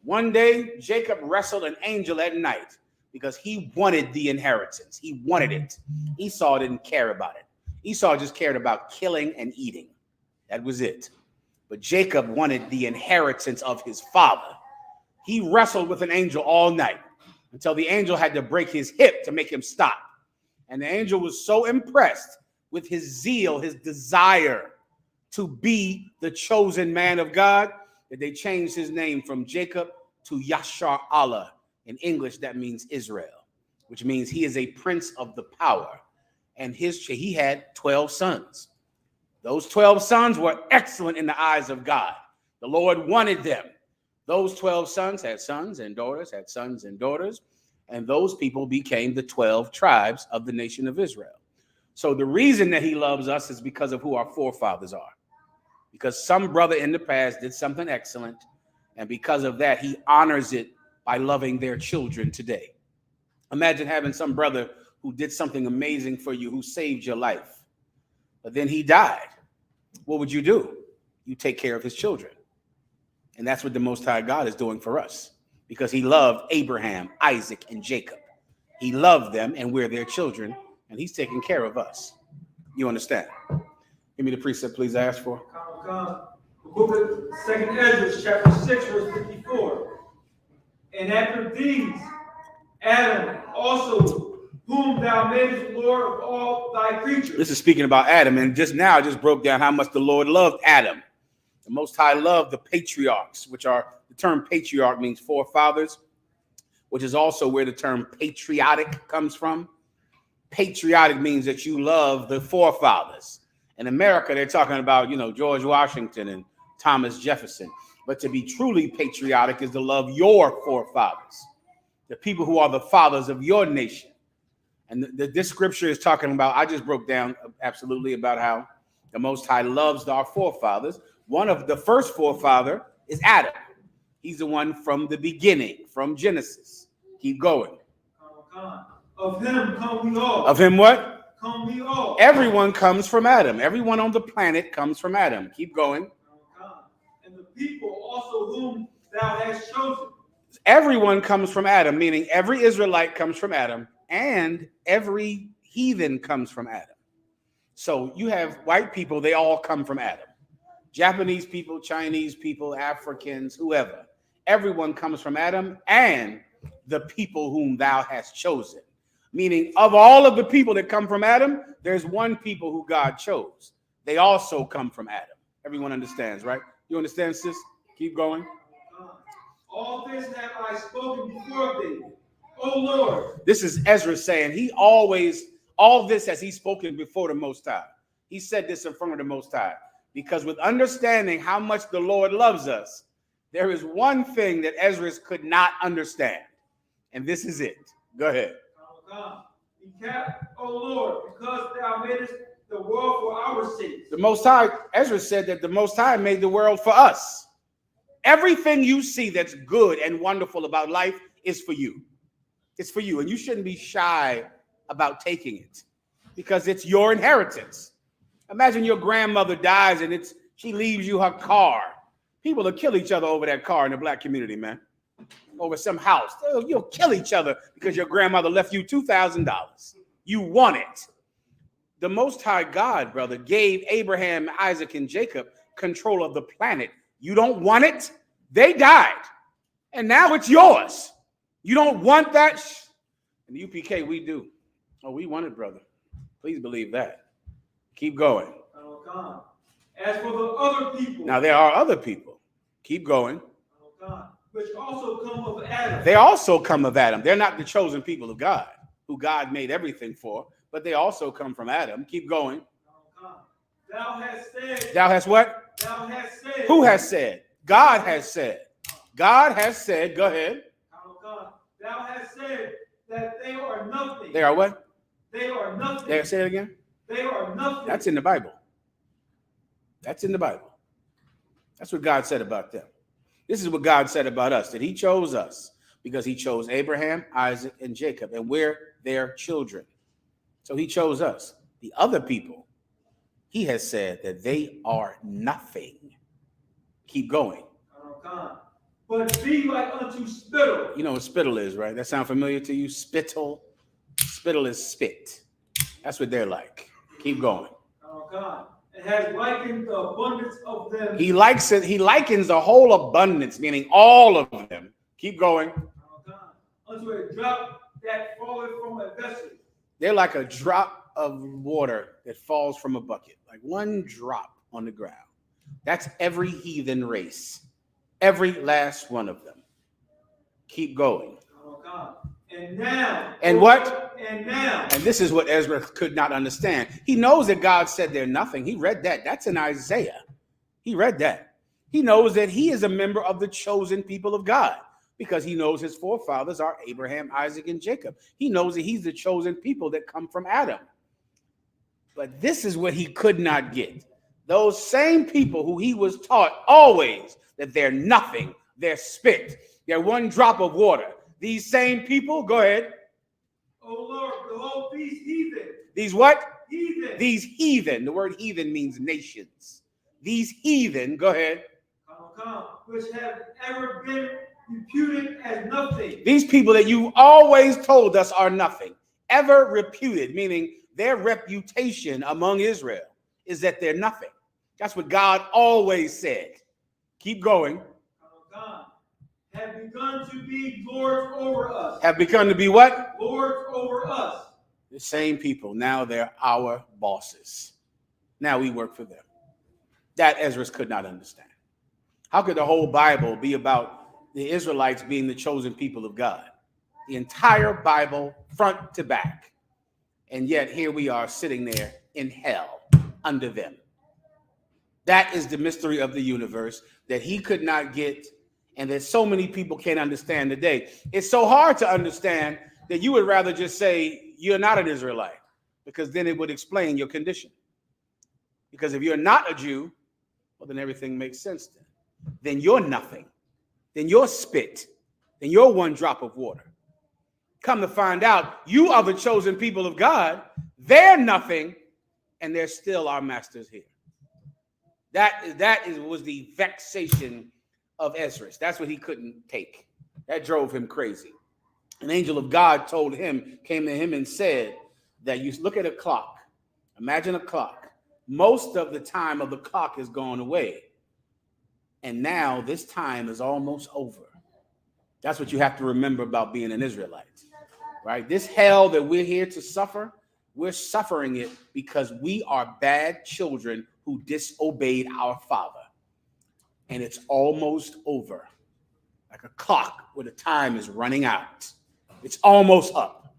One day, Jacob wrestled an angel at night because he wanted the inheritance. He wanted it. Esau didn't care about it. Esau just cared about killing and eating. That was it. But Jacob wanted the inheritance of his father. He wrestled with an angel all night until the angel had to break his hip to make him stop. And the angel was so impressed with his zeal, his desire to be the chosen man of God, that they changed his name from Jacob to Yashar Allah. In English, that means Israel, which means he is a prince of the power. And he had 12 sons. Those 12 sons were excellent in the eyes of God. The Lord wanted them. Those 12 sons had sons and daughters, and those people became the 12 tribes of the nation of Israel. So the reason that he loves us is because of who our forefathers are. Because some brother in the past did something excellent, and because of that, he honors it by loving their children today. Imagine having some brother who did something amazing for you, who saved your life, but then he died. What would you do? You take care of his children. And that's what the Most High God is doing for us, because he loved Abraham, Isaac, and Jacob. He loved them, and we're their children, and he's taking care of us. You understand? Give me the precept, please. I asked for. The book of 2 Ezra, chapter 6, verse 54. And after these, Adam also, whom thou madest Lord of all thy creatures. This is speaking about Adam, and just now I just broke down how much the Lord loved Adam. The Most High loved the patriarchs, which are, the term patriarch means forefathers, which is also where the term patriotic comes from. Patriotic means that you love the forefathers. In America, they're talking about, George Washington and Thomas Jefferson. But to be truly patriotic is to love your forefathers, the people who are the fathers of your nation. And this scripture is talking about, I just broke down absolutely about how the Most High loves our forefathers. One of the first forefather is Adam. He's the one from the beginning, from Genesis. Keep going. Of him come we all. Of him what? Come we all. Everyone comes from Adam. Everyone on the planet comes from Adam. Keep going. And the people also whom thou hast chosen. Everyone comes from Adam, meaning every Israelite comes from Adam, and every heathen comes from Adam. So you have white people, they all come from Adam. Japanese people, Chinese people, Africans, whoever. Everyone comes from Adam and the people whom thou hast chosen. Meaning, of all of the people that come from Adam, there's one people who God chose. They also come from Adam. Everyone understands, right? You understand, sis? Keep going. All this have I spoken before thee, O Lord. This is Ezra saying he always All this has he spoken before the Most High. He said this in front of the Most High. Because with understanding how much the Lord loves us, there is one thing that Ezra could not understand. And this is it. Go ahead. Be kept, O Lord, because thou madest the world for our sakes. The Most High, Ezra said that the Most High made the world for us. Everything you see that's good and wonderful about life is for you. It's for you. And you shouldn't be shy about taking it because it's your inheritance. Imagine your grandmother dies and she leaves you her car. People will kill each other over that car in the black community, man. Over some house. You'll kill each other because your grandmother left you $2,000. You want it. The Most High God, brother, gave Abraham, Isaac, and Jacob control of the planet. You don't want it? They died. And now it's yours. You don't want that? In the UPK, we do. Oh, we want it, brother. Please believe that. Keep going. As for the other people. Now, there are other people. Keep going. Which also come of Adam. They also come of Adam. They're not the chosen people of God, who God made everything for, but they also come from Adam. Keep going. Thou hast said. Thou hast what? Thou hast said. Who has said? God has said. God has said. Go ahead. Thou hast said that they are nothing. They are what? They are nothing. Say it again. They are nothing. That's in the Bible. That's in the Bible. That's what God said about them. This is what God said about us, that he chose us because he chose Abraham, Isaac, and Jacob, and we're their children. So he chose us. The other people, he has said that they are nothing. Keep going. But be like unto spittle. You know what spittle is, right? That sound familiar to you? Spittle. Spittle is spit. That's what they're like. Keep going. And has likened the abundance of them. He likes it. He likens the whole abundance, meaning all of them. Keep going. Unto a drop that falleth from a vessel. They're like a drop of water that falls from a bucket, like one drop on the ground. That's every heathen race, every last one of them. Keep going. And now. And what? And now. And this is what Ezra could not understand. He knows that God said they're nothing. He read that. That's in Isaiah. He read that. He knows that he is a member of the chosen people of God because he knows his forefathers are Abraham, Isaac, and Jacob. He knows that he's the chosen people that come from Adam. But this is what he could not get. Those same people who he was taught always that they're nothing, they're spit, they're one drop of water. These same people, go ahead. Oh Lord, behold these heathen. These what? Heathen. These heathen. The word heathen means nations. These heathen, go ahead. Which have ever been reputed as nothing. These people that you always told us are nothing, ever reputed, meaning their reputation among Israel is that they're nothing. That's what God always said. Keep going. Have begun to be lords over us. Have begun to be what? Lords over us. The same people. Now they're our bosses. Now we work for them. That Ezra could not understand. How could the whole Bible be about the Israelites being the chosen people of God? The entire Bible, front to back. And yet here we are sitting there in hell under them. That is the mystery of the universe that he could not get, and that so many people can't understand today. It's so hard to understand that you would rather just say you're not an Israelite, because then it would explain your condition. Because if you're not a Jew, well, then everything makes sense then. Then you're nothing. Then you're spit. Then you're one drop of water. Come to find out, you are the chosen people of God. They're nothing, and they're still our masters here. Was the vexation of Ezra. That's what he couldn't take. That drove him crazy. An angel of God came to him and said that you look at a clock. Imagine a clock. Most of the time of the clock has gone away. And now this time is almost over. That's what you have to remember about being an Israelite, right? This hell that we're here to suffer, we're suffering it because we are bad children who disobeyed our Father. And it's almost over. Like a clock where the time is running out. It's almost up.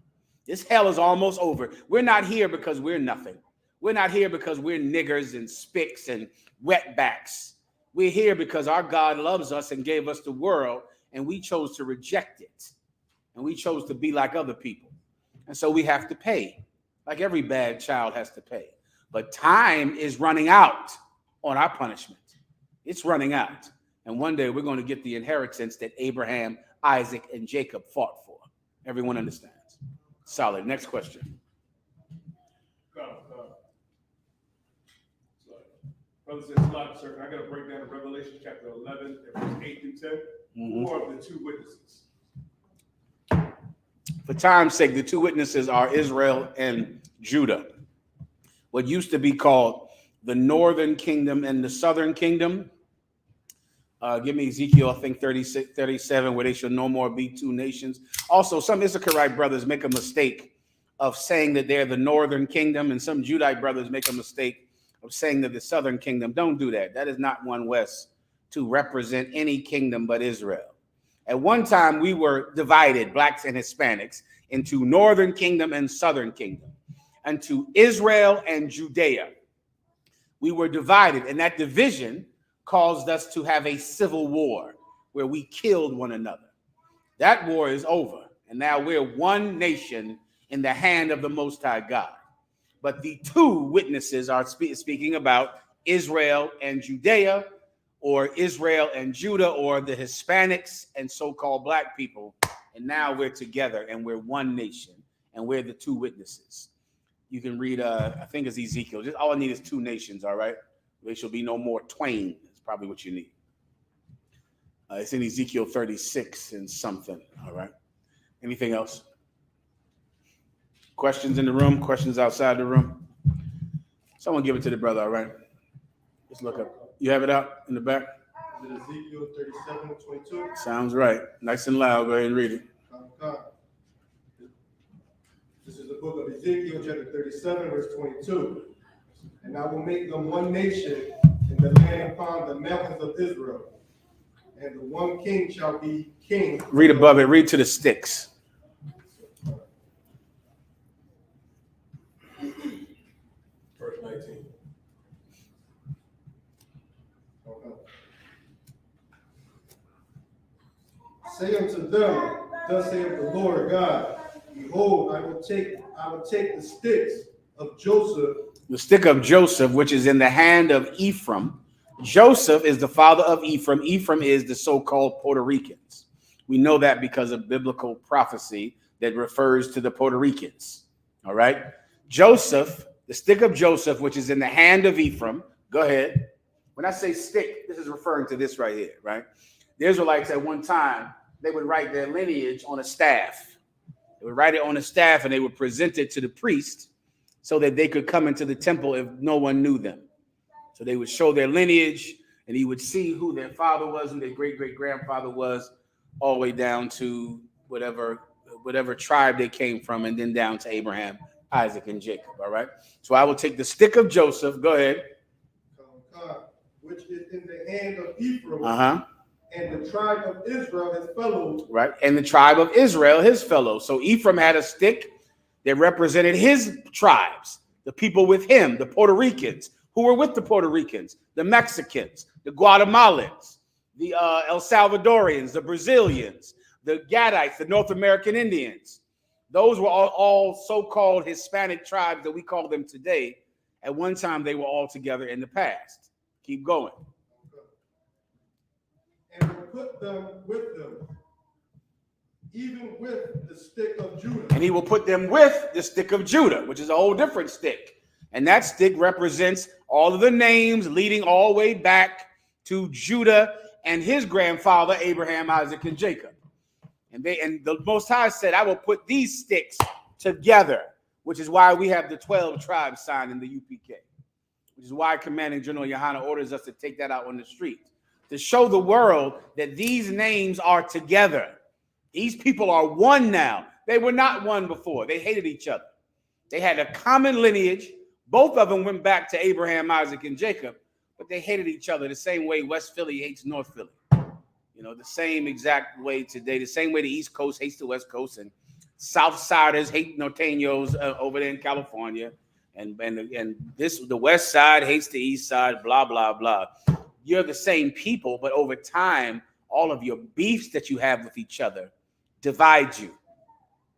This hell is almost over. We're not here because we're nothing. We're not here because we're niggers and spicks and wetbacks. We're here because our God loves us and gave us the world, and we chose to reject it. And we chose to be like other people. And so we have to pay, like every bad child has to pay. But time is running out on our punishment. It's running out. And one day we're going to get the inheritance that Abraham, Isaac, and Jacob fought for. Everyone understands. Solid. Next question. Brother says, "Lot, sir, I got to break down Revelation chapter 11, verse 8 through 10. Who are the two witnesses?" For time's sake, the two witnesses are Israel and Judah. What used to be called the northern kingdom and the southern kingdom. Give me Ezekiel, I think 36, 37, where they shall no more be two nations. Also, some Issacharite brothers make a mistake of saying that they're the northern kingdom, and some Judite brothers make a mistake of saying that the southern kingdom. Don't do that. That is not one West to represent any kingdom but Israel. At one time, we were divided, blacks and Hispanics, into northern kingdom and southern kingdom, and to Israel and Judea. We were divided, and that division caused us to have a civil war where we killed one another. That war is over, and now we're one nation in the hand of the Most High God. But the two witnesses are speaking about Israel and Judea, or Israel and Judah, or the Hispanics and so-called black people. And now we're together, and we're one nation, and we're the two witnesses. You can read, I think it's Ezekiel. Just all I need is two nations, all right? There shall be no more twain. That's probably what you need. It's in Ezekiel 36 and something, all right? Anything else? Questions in the room? Questions outside the room? Someone give it to the brother, all right? Just look up. You have it out in the back? Is it Ezekiel 37:22? Sounds right. Nice and loud. Go ahead and read it. This is the book of Ezekiel, chapter 37, verse 22. And I will make them one nation in the land upon the mountains of Israel. And the one king shall be king. Read above it. Read to the sticks. Verse 19. Say unto them, thus saith the Lord God, behold, I will take the sticks of Joseph. The stick of Joseph, which is in the hand of Ephraim. Joseph is the father of Ephraim. Ephraim is the so-called Puerto Ricans. We know that because of biblical prophecy that refers to the Puerto Ricans. All right. Joseph, the stick of Joseph, which is in the hand of Ephraim. Go ahead. When I say stick, this is referring to this right here, right? The Israelites at one time, they would write their lineage on a staff. They would write it on a staff and they would present it to the priest so that they could come into the temple if no one knew them. So they would show their lineage and he would see who their father was, who their great-great-grandfather was, all the way down to whatever tribe they came from, and then down to Abraham, Isaac, and Jacob, all right? So I will take the stick of Joseph, go ahead. Which is in the hand of Ephraim. Uh-huh. And the tribe of Israel, his fellows. Right, and the tribe of Israel, his fellows. So Ephraim had a stick that represented his tribes, the people with him, the Puerto Ricans, who were with the Puerto Ricans, the Mexicans, the Guatemalans, the El Salvadorians, the Brazilians, the Gadites, the North American Indians. Those were all so-called Hispanic tribes that we call them today. At one time, they were all together in the past. Keep going. And will put them with them, even with the stick of Judah. And he will put them with the stick of Judah, which is a whole different stick. And that stick represents all of the names leading all the way back to Judah and his grandfather, Abraham, Isaac, and Jacob. And the Most High said, I will put these sticks together, which is why we have the 12 tribes signed in the UPK, which is why Commanding General Yahanna orders us to take that out on the street, to show the world that these names are together. These people are one now. They were not one before. They hated each other. They had a common lineage. Both of them went back to Abraham, Isaac, and Jacob, but they hated each other the same way West Philly hates North Philly. You know, the same exact way today, the same way the East Coast hates the West Coast, and South Siders hate Norteños over there in California. And the West Side hates the East Side, blah, blah, blah. You're the same people, but over time, all of your beefs that you have with each other divide you.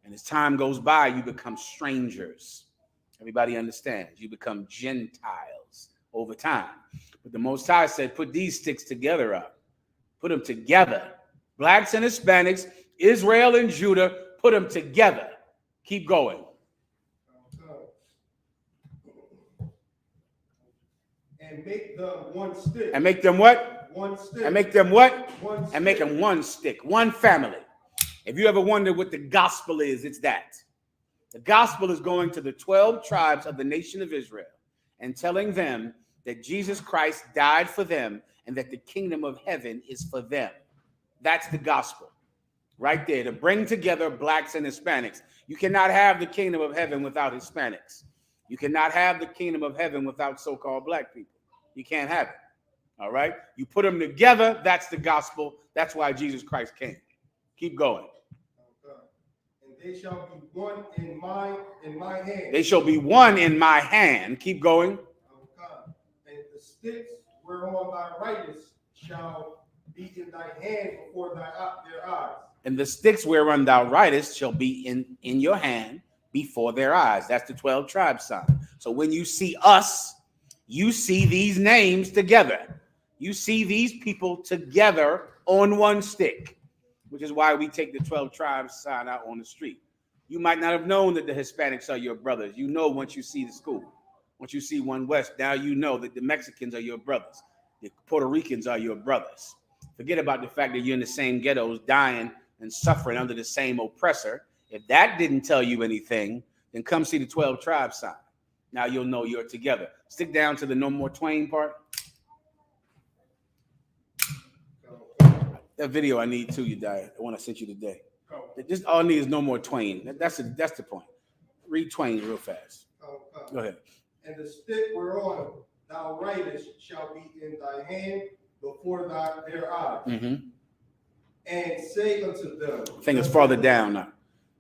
And as time goes by, you become strangers. Everybody understands. You become Gentiles over time. But the Most High said, put these sticks together up. Put them together. Blacks and Hispanics, Israel and Judah, put them together. Keep going. And make them one stick. And make them what? One stick. And make them what? One And make stick. them one stick, one family. If you ever wonder what the gospel is, it's that. The gospel is going to the 12 tribes of the nation of Israel and telling them that Jesus Christ died for them and that the kingdom of heaven is for them. That's the gospel right there, to bring together blacks and Hispanics. You cannot have the kingdom of heaven without Hispanics. You cannot have the kingdom of heaven without so-called black people. You can't have it. All right? You put them together, that's the gospel. That's why Jesus Christ came. Keep going. And they shall be one in my hand. They shall be one in my hand. Keep going. And the sticks whereon thou writest shall be in thy hand before their eyes. And the sticks whereon thou writest shall be in your hand before their eyes. That's the 12 tribes sign. So when you see us, you see these names together. You see these people together on one stick, which is why we take the 12 tribes sign out on the street. You might not have known that the Hispanics are your brothers. You know once you see the school. Once you see One West, now you know that the Mexicans are your brothers. The Puerto Ricans are your brothers. Forget about the fact that you're in the same ghettos, dying and suffering under the same oppressor. If that didn't tell you anything, then come see the 12 tribes sign. Now you'll know you're together. Stick down to the no more twain part. That video I need too, you die. The one I sent you today. Just all I need is no more twain. That's the point. Read Twain real fast. Go ahead. And the stick whereon thou writest shall be in thy hand before their eyes. Mm-hmm. And say unto them. I think it's farther down now.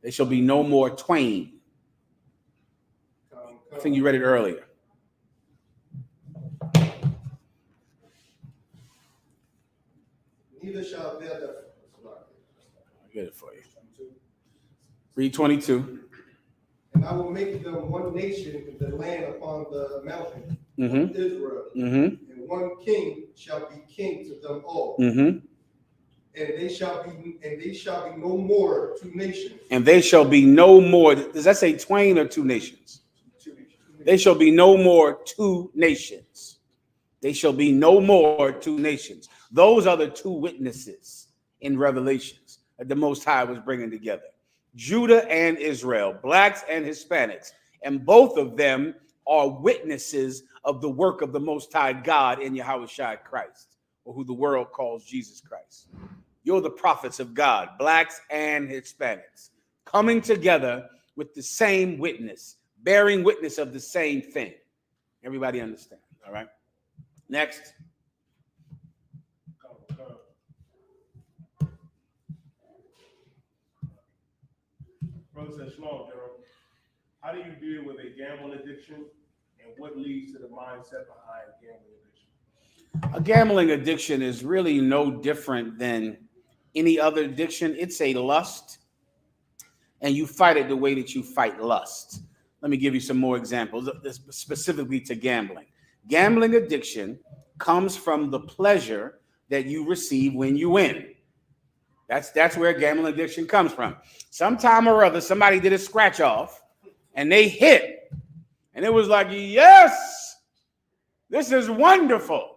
There shall be no more twain. I think you read it earlier. Neither shall there the. I get it for you. Read 22. And I will make them one nation in the land upon the mountain Mm-hmm. of Israel. Mm-hmm. And one king shall be king to them all. Mm-hmm. And they shall be no more two nations. And they shall be no more. Does that say twain or two nations? They shall be no more two nations. They shall be no more two nations. Those are the two witnesses in Revelations that the Most High was bringing together. Judah and Israel, blacks and Hispanics. And both of them are witnesses of the work of the Most High God in Yahushua Christ, or who the world calls Jesus Christ. You're the prophets of God, blacks and Hispanics, coming together with the same witness, bearing witness of the same thing. Everybody understand, all right? Next. Brother says, Shalom, General. How do you deal with a gambling addiction, and what leads to the mindset behind gambling addiction? A gambling addiction is really no different than any other addiction. It's a lust, and you fight it the way that you fight lust. Let me give you some more examples, specifically to gambling. Gambling addiction comes from the pleasure that you receive when you win. That's where gambling addiction comes from. Sometime or other, somebody did a scratch off, and they hit, and it was like, yes, this is wonderful.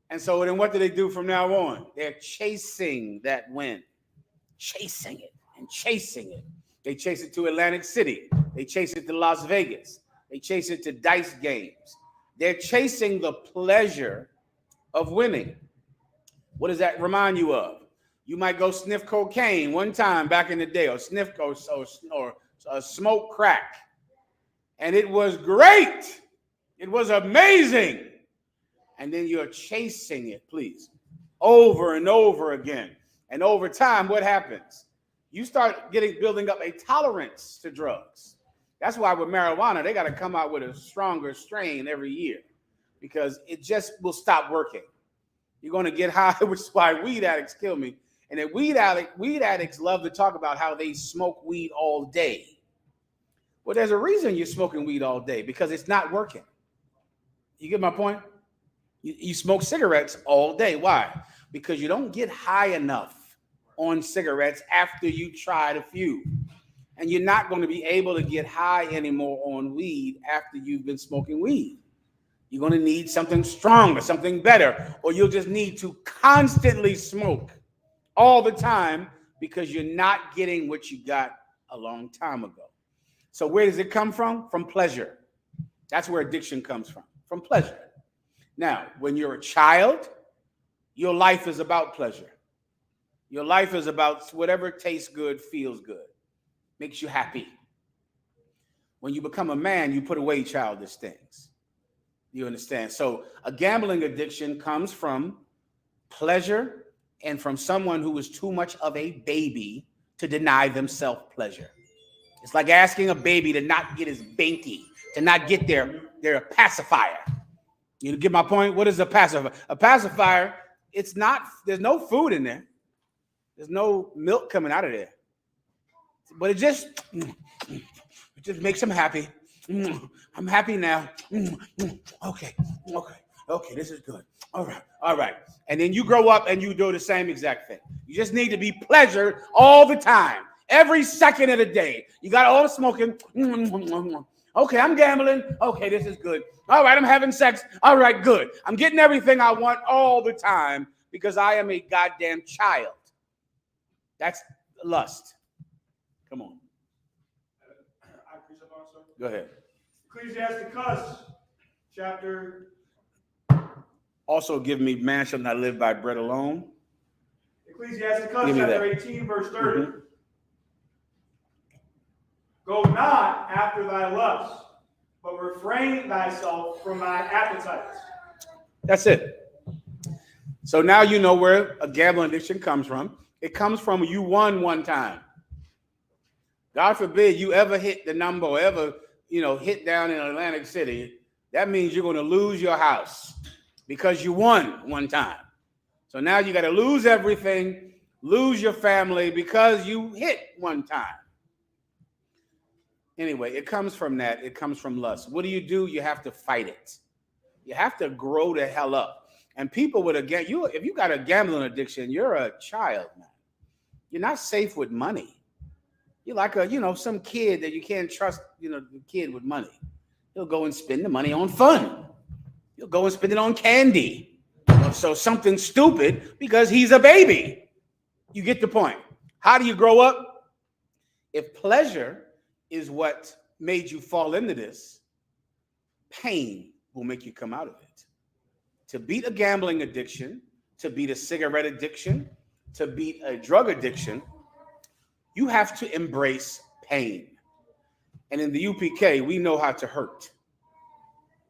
And so then what do they do from now on? They're chasing that win, chasing it and chasing it. They chase it to Atlantic City. They chase it to Las Vegas. They chase it to dice games. They're chasing the pleasure of winning. What does that remind you of? You might go sniff cocaine one time back in the day, or sniff or smoke crack. And it was great. It was amazing. And then you're chasing it, please, over and over again. And over time, what happens? you start building up a tolerance to drugs. That's why with marijuana, they got to come out with a stronger strain every year because it just will stop working. You're going to get high, which is why weed addicts kill me. And then weed addicts love to talk about how they smoke weed all day. Well, there's a reason you're smoking weed all day, because it's not working. You get my point? You smoke cigarettes all day. Why? Because you don't get high enough on cigarettes after you tried a few. And you're not going to be able to get high anymore on weed after you've been smoking weed. You're going to need something stronger, something better, or you'll just need to constantly smoke all the time because you're not getting what you got a long time ago. So where does it come from? From pleasure. That's where addiction comes from pleasure. Now, when you're a child, your life is about pleasure. Your life is about whatever tastes good, feels good, makes you happy. When you become a man, you put away childish things. You understand? So a gambling addiction comes from pleasure and from someone who is too much of a baby to deny themselves pleasure. It's like asking a baby to not get his binky, to not get their pacifier. You get my point? What is a pacifier? A pacifier, it's not, there's no food in there. There's no milk coming out of there. But it just makes them happy. I'm happy now. Okay, this is good. All right. And then you grow up and you do the same exact thing. You just need to be pleasured all the time, every second of the day. You got all the smoking. Okay, I'm gambling. Okay, this is good. All right, I'm having sex. All right, good. I'm getting everything I want all the time because I am a goddamn child. That's lust. Come on. Go ahead. Ecclesiasticus, chapter. Also give me, man shall not live by bread alone. Ecclesiasticus, chapter 18, verse 30. Mm-hmm. Go not after thy lust, but refrain thyself from thy appetites. That's it. So now you know where a gambling addiction comes from. It comes from you won one time. God forbid you ever hit the number or ever, hit down in Atlantic City. That means you're going to lose your house because you won one time. So now you got to lose everything, lose your family because you hit one time. Anyway, it comes from that. It comes from lust. What do? You have to fight it. You have to grow the hell up. And people with if you got a gambling addiction, you're a child, man. You're not safe with money. You're like some kid that you can't trust, the kid with money. He'll go and spend the money on fun. He'll go and spend it on candy. So something stupid because he's a baby. You get the point. How do you grow up? If pleasure is what made you fall into this, pain will make you come out of it. To beat a gambling addiction, to beat a cigarette addiction, to beat a drug addiction, you have to embrace pain. And in the UPK, we know how to hurt.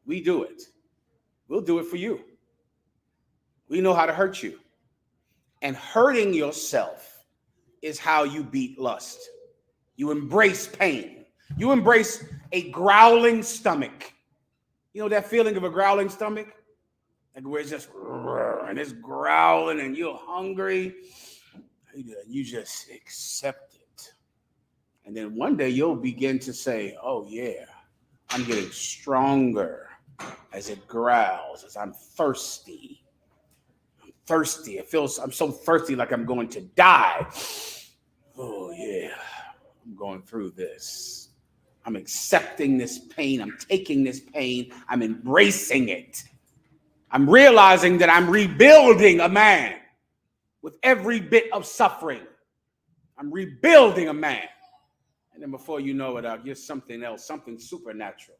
We do it. We'll do it for you. We know how to hurt you. And hurting yourself is how you beat lust. You embrace pain. You embrace a growling stomach. You know that feeling of a growling stomach? Like where it's just, and it's growling and you're hungry. You just accept it. And then one day you'll begin to say, oh yeah, I'm getting stronger as it growls, as I'm thirsty. I'm thirsty. I'm so thirsty like I'm going to die. Oh yeah, I'm going through this. I'm accepting this pain. I'm taking this pain. I'm embracing it. I'm realizing that I'm rebuilding a man with every bit of suffering. I'm rebuilding a man. And then before you know it, you're something else, something supernatural.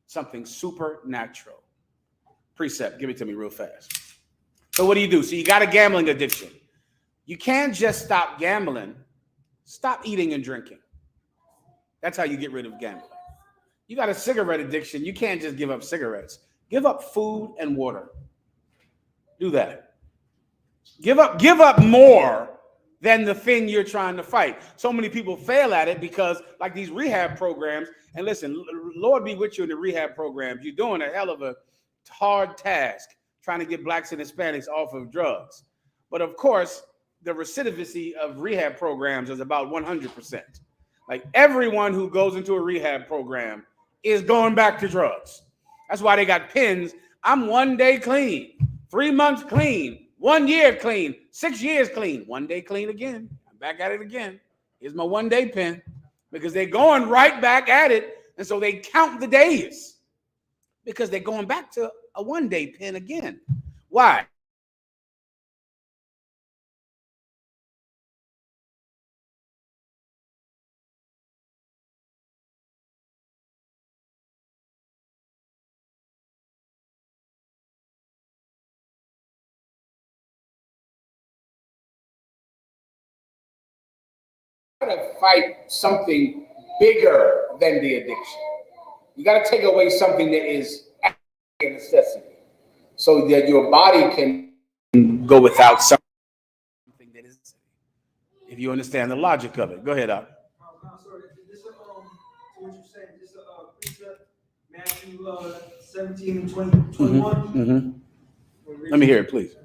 Something supernatural. Precept, give it to me real fast. So what do? So you got a gambling addiction. You can't just stop gambling. Stop eating and drinking. That's how you get rid of gambling. You got a cigarette addiction. You can't just give up cigarettes. Give up food and water. Do that. Give up more than the thing you're trying to fight. So many people fail at it because, like these rehab programs, and listen, Lord be with you in the rehab programs. You're doing a hell of a hard task trying to get blacks and Hispanics off of drugs. But of course, the recidivism of rehab programs is about 100%. Like everyone who goes into a rehab program is going back to drugs. That's why they got pins. I'm 1 day clean, 3 months clean, 1 year clean, 6 years clean, 1 day clean again. I'm back at it again. Here's my 1 day pin, because they're going right back at it. And so they count the days because they're going back to a 1 day pin again. Why? To fight something bigger than the addiction. You got to take away something that is actually a necessity so that your body can go without something that is, if you understand the logic of it. Go ahead, Up. Sorry, this so what you're saying, this precept, Matthew 17 and 21. Let me hear it, please.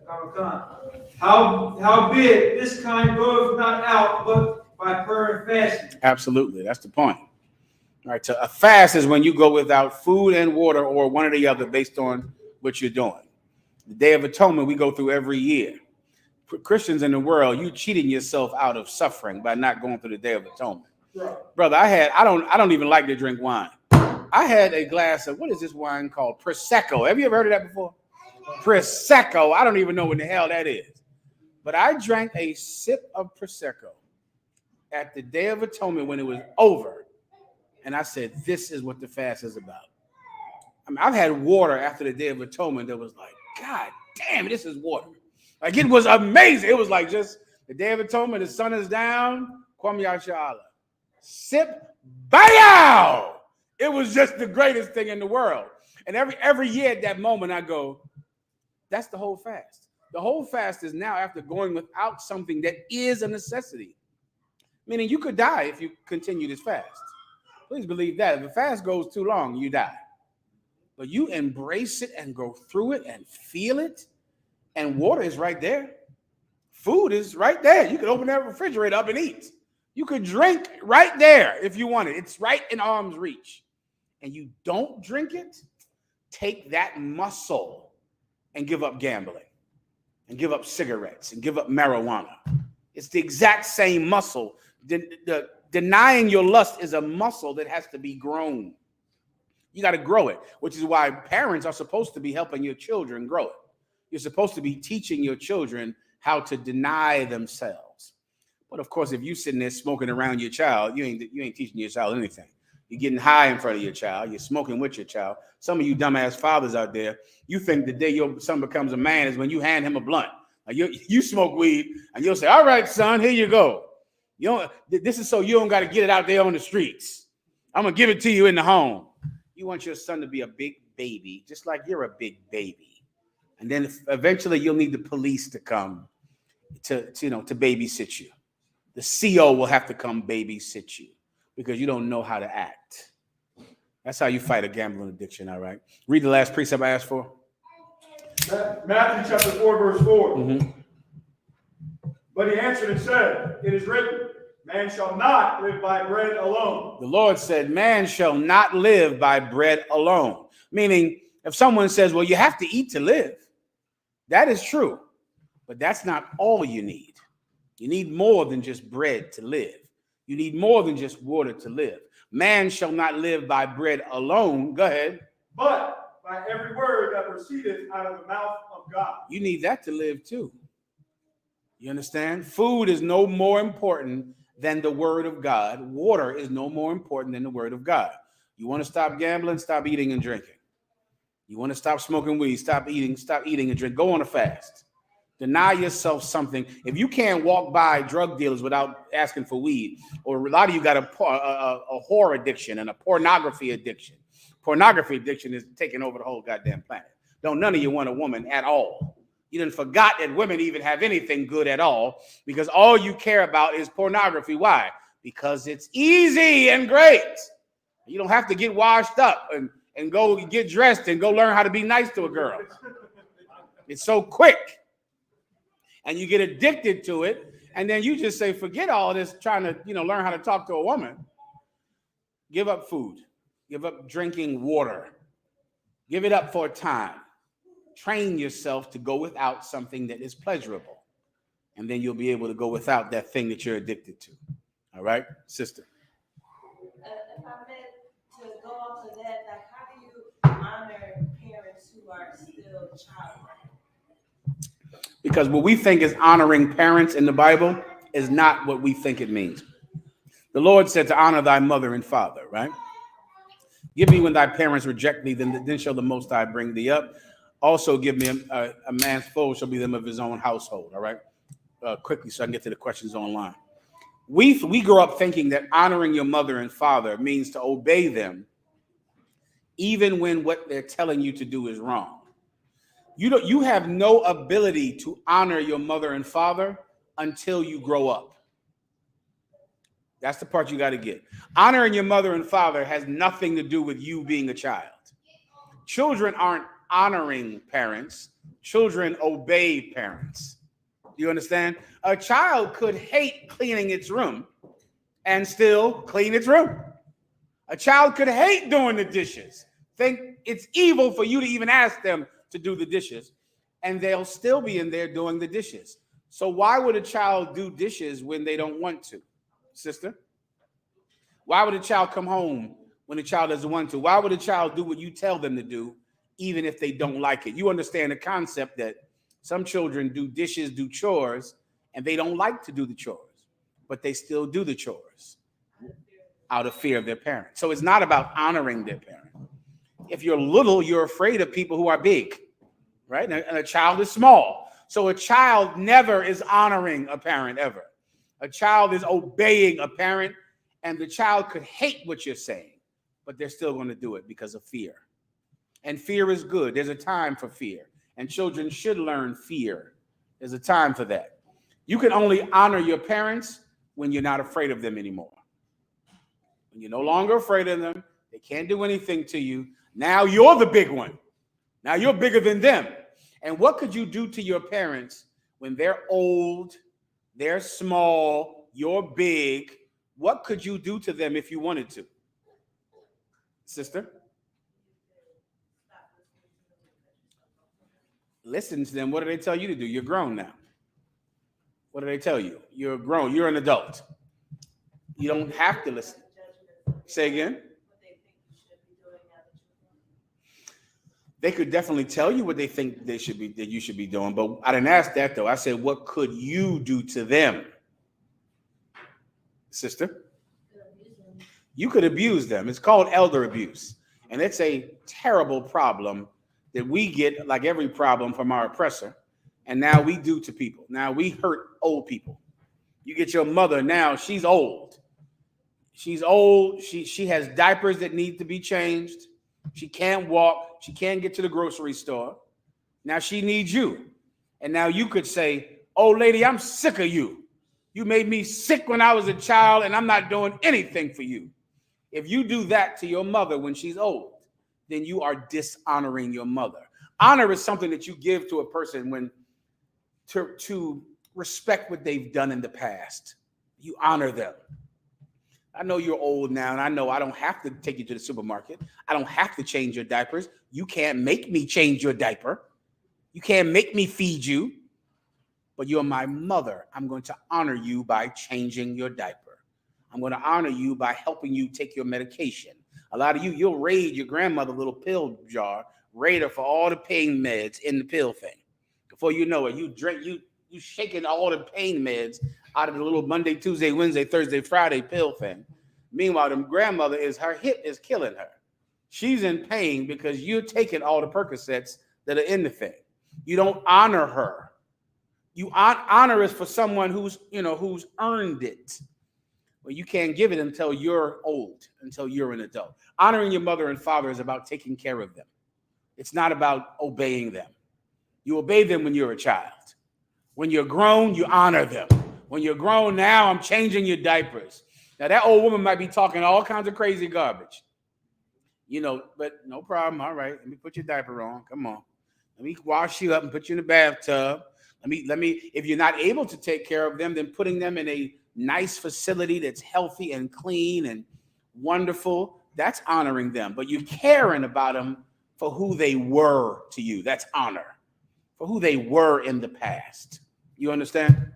Howbeit this kind goeth not out but by prayer and fasting. Absolutely, that's the point. All right, so a fast is when you go without food and water or one or the other based on what you're doing. The Day of Atonement we go through every year. For Christians in the world, you cheating yourself out of suffering by not going through the Day of Atonement. Right. Brother, I don't even like to drink wine. I had a glass of, what is this wine called? Prosecco. Have you ever heard of that before? Prosecco. I don't even know what the hell that is. But I drank a sip of Prosecco at the Day of Atonement when it was over. And I said, this is what the fast is about. I mean, I've had water after the Day of Atonement that was like, God damn, this is water. Like, it was amazing. It was like just the Day of Atonement, the sun is down, Kwame Yashala. Sip, bam! It was just the greatest thing in the world. And every year at that moment, I go, that's the whole fast. The whole fast is now after going without something that is a necessity. Meaning you could die if you continue this fast. Please believe that. If the fast goes too long, you die. But you embrace it and go through it and feel it. And water is right there. Food is right there. You can open that refrigerator up and eat. You could drink right there if you want it. It's right in arm's reach. And you don't drink it, take that muscle and give up gambling and give up cigarettes and give up marijuana. It's the exact same muscle. Denying your lust is a muscle that has to be grown. You got to grow it, which is why parents are supposed to be helping your children grow it. You're supposed to be teaching your children how to deny themselves. But of course, if you're sitting there smoking around your child, you ain't teaching your child anything. You're getting high in front of your child. You're smoking with your child. Some of you dumbass fathers out there, you think the day your son becomes a man is when you hand him a blunt. Like you smoke weed and you'll say, all right, son, here you go. This is so you don't got to get it out there on the streets. I'm going to give it to you in the home. You want your son to be a big baby, just like you're a big baby. And then eventually you'll need the police to come to babysit you. The CO will have to come babysit you because you don't know how to act. That's how you fight a gambling addiction, all right? Read the last precept I asked for. Matthew chapter 4, verse 4. But he answered and said, it is written, man shall not live by bread alone. The Lord said, man shall not live by bread alone. Meaning, if someone says, well, you have to eat to live, that is true. But that's not all you need. You need more than just bread to live. You need more than just water to live. Man shall not live by bread alone. Go ahead. But by every word that proceedeth out of the mouth of God. You need that to live too. You understand? Food is no more important than the word of God. Water is no more important than the word of God. You want to stop gambling? Stop eating and drinking. You want to stop smoking weed? Stop eating and drink. Go on a fast. Deny yourself something. If you can't walk by drug dealers without asking for weed, or a lot of you got a whore addiction and a pornography addiction. Pornography addiction is taking over the whole goddamn planet. Don't none of you want a woman at all. You done forgot that women even have anything good at all, because all you care about is pornography. Why? Because it's easy and great. You don't have to get washed up and go get dressed and go learn how to be nice to a girl. It's so quick. And you get addicted to it. And then you just say, forget all this trying to, learn how to talk to a woman. Give up food. Give up drinking water. Give it up for a time. Train yourself to go without something that is pleasurable. And then you'll be able to go without that thing that you're addicted to. All right, sister? If I meant to go off of that, like, how do you honor parents who are still childlike? Because what we think is honoring parents in the Bible is not what we think it means. The Lord said to honor thy mother and father, right? Give me when thy parents reject thee, then shall the Most High bring thee up. Also give me a man's foe shall be them of his own household, all right? Quickly, so I can get to the questions online. We grow up thinking that honoring your mother and father means to obey them, even when what they're telling you to do is wrong. You have no ability to honor your mother and father until you grow up. That's the part you got to get. Honoring your mother and father has nothing to do with you being a child. Children aren't honoring parents. Children obey parents. You understand? A child could hate cleaning its room and still clean its room. A child could hate doing the dishes, think it's evil for you to even ask them to do the dishes, and they'll still be in there doing the dishes. So why would a child do dishes when they don't want to, sister? Why would a child come home when a child doesn't want to? Why would a child do what you tell them to do, even if they don't like it? You understand the concept that some children do dishes, do chores, and they don't like to do the chores, but they still do the chores out of fear of their parents. So it's not about honoring their parent. If you're little, you're afraid of people who are big, right? And a child is small. So a child never is honoring a parent ever. A child is obeying a parent, and the child could hate what you're saying, but they're still going to do it because of fear. And fear is good. There's a time for fear. And children should learn fear. There's a time for that. You can only honor your parents when you're not afraid of them anymore. When you're no longer afraid of them, they can't do anything to you. Now you're the big one. Now you're bigger than them. And what could you do to your parents when they're old, they're small, you're big? What could you do to them if you wanted to? Sister? Listen to them. What do they tell you to do? You're grown now. What do they tell you? You're grown. You're an adult. You don't have to listen. Say again? They could definitely tell you what they think that you should be doing, but I didn't ask that though. I said, what could you do to them? Sister? You could abuse them. It's called elder abuse. And it's a terrible problem that we get, like every problem, from our oppressor. And now we do to people. Now we hurt old people. You get your mother now, she's old. She's old. She has diapers that need to be changed. She can't walk. She can't get to the grocery store. Now she needs you. And now you could say, oh, lady, I'm sick of you. You made me sick when I was a child, and I'm not doing anything for you. If you do that to your mother when she's old, then you are dishonoring your mother. Honor is something that you give to a person when to respect what they've done in the past. You honor them. I know you're old now, and I know I don't have to take you to the supermarket. I don't have to change your diapers. You can't make me change your diaper. You can't make me feed you. But you're my mother. I'm going to honor you by changing your diaper. I'm going to honor you by helping you take your medication. A lot of you, you'll raid your grandmother's little pill jar, raid her for all the pain meds in the pill thing. Before you know it, you shaking all the pain meds out of the little Monday, Tuesday, Wednesday, Thursday, Friday pill thing. Meanwhile, the grandmother her hip is killing her. She's in pain because you're taking all the Percocets that are in the thing. You don't honor her. You honor is for someone who's earned it. Well, you can't give it until you're old, until you're an adult. Honoring your mother and father is about taking care of them. It's not about obeying them. You obey them when you're a child. When you're grown, you honor them. When you're grown now, I'm changing your diapers. Now, that old woman might be talking all kinds of crazy garbage. You know, but no problem. All right, let me put your diaper on. Come on. Let me wash you up and put you in the bathtub. Let me, if you're not able to take care of them, then putting them in a nice facility that's healthy and clean and wonderful, that's honoring them. But you're caring about them for who they were to you. That's honor. For who they were in the past. You understand?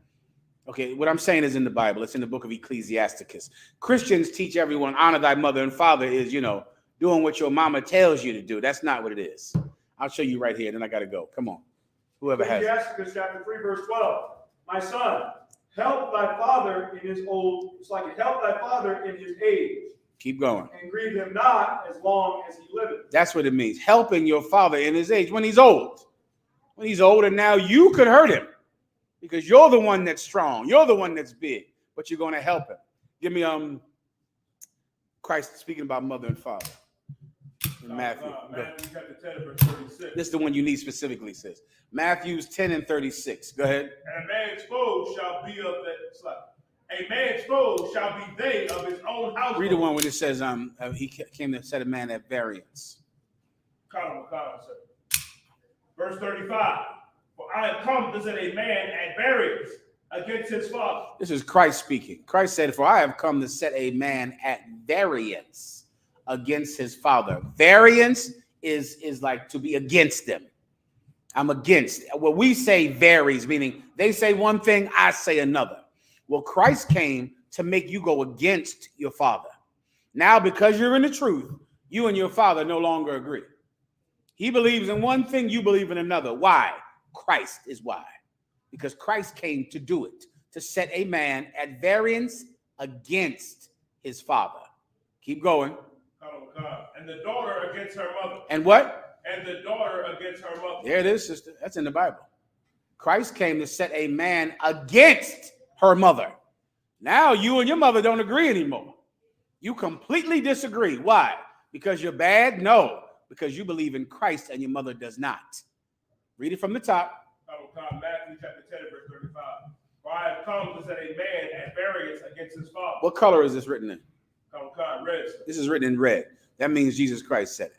Okay, what I'm saying is in the Bible. It's in the book of Ecclesiasticus. Christians teach everyone, honor thy mother and father is, you know, doing what your mama tells you to do. That's not what it is. I'll show you right here, then I got to go. Come on. Whoever has it. Ecclesiasticus chapter 3, verse 12. My son, help thy father in his old, it's like help thy father in his age. Keep going. And grieve him not as long as he liveth. That's what it means. Helping your father in his age when he's old. When he's old and now you could hurt him because you're the one that's strong. You're the one that's big, but you're going to help him. Give me Christ speaking about mother and father. In Matthew. Matthew chapter 10, verse 36. This is the one you need specifically, sis. Matthew 10 and 36. Go ahead. And a man's foes shall be of a man's foes shall be they of his own household. Read the one when it says he came to set a man at variance. Verse 35. For I have come to set a man at variance against his father. This is Christ speaking. Christ said, for I have come to set a man at variance against his father. Variance is like to be against them. I'm against. What we say varies, meaning they say one thing, I say another. Well, Christ came to make you go against your father. Now, because you're in the truth, you and your father no longer agree. He believes in one thing, you believe in another. Why? Christ is why. Because Christ came to do it, to set a man at variance against his father. Keep going. And the daughter against her mother. And what? And the daughter against her mother. There it is, sister. That's in the Bible. Christ came to set a man against her mother. Now you and your mother don't agree anymore. You completely disagree. Why? Because you're bad? No. Because you believe in Christ and your mother does not. Read it from the top. Matthew chapter 10, verse 35. For I have come to set a man at variance against his father. What color is this written in? Red. This is written in red. That means Jesus Christ said it.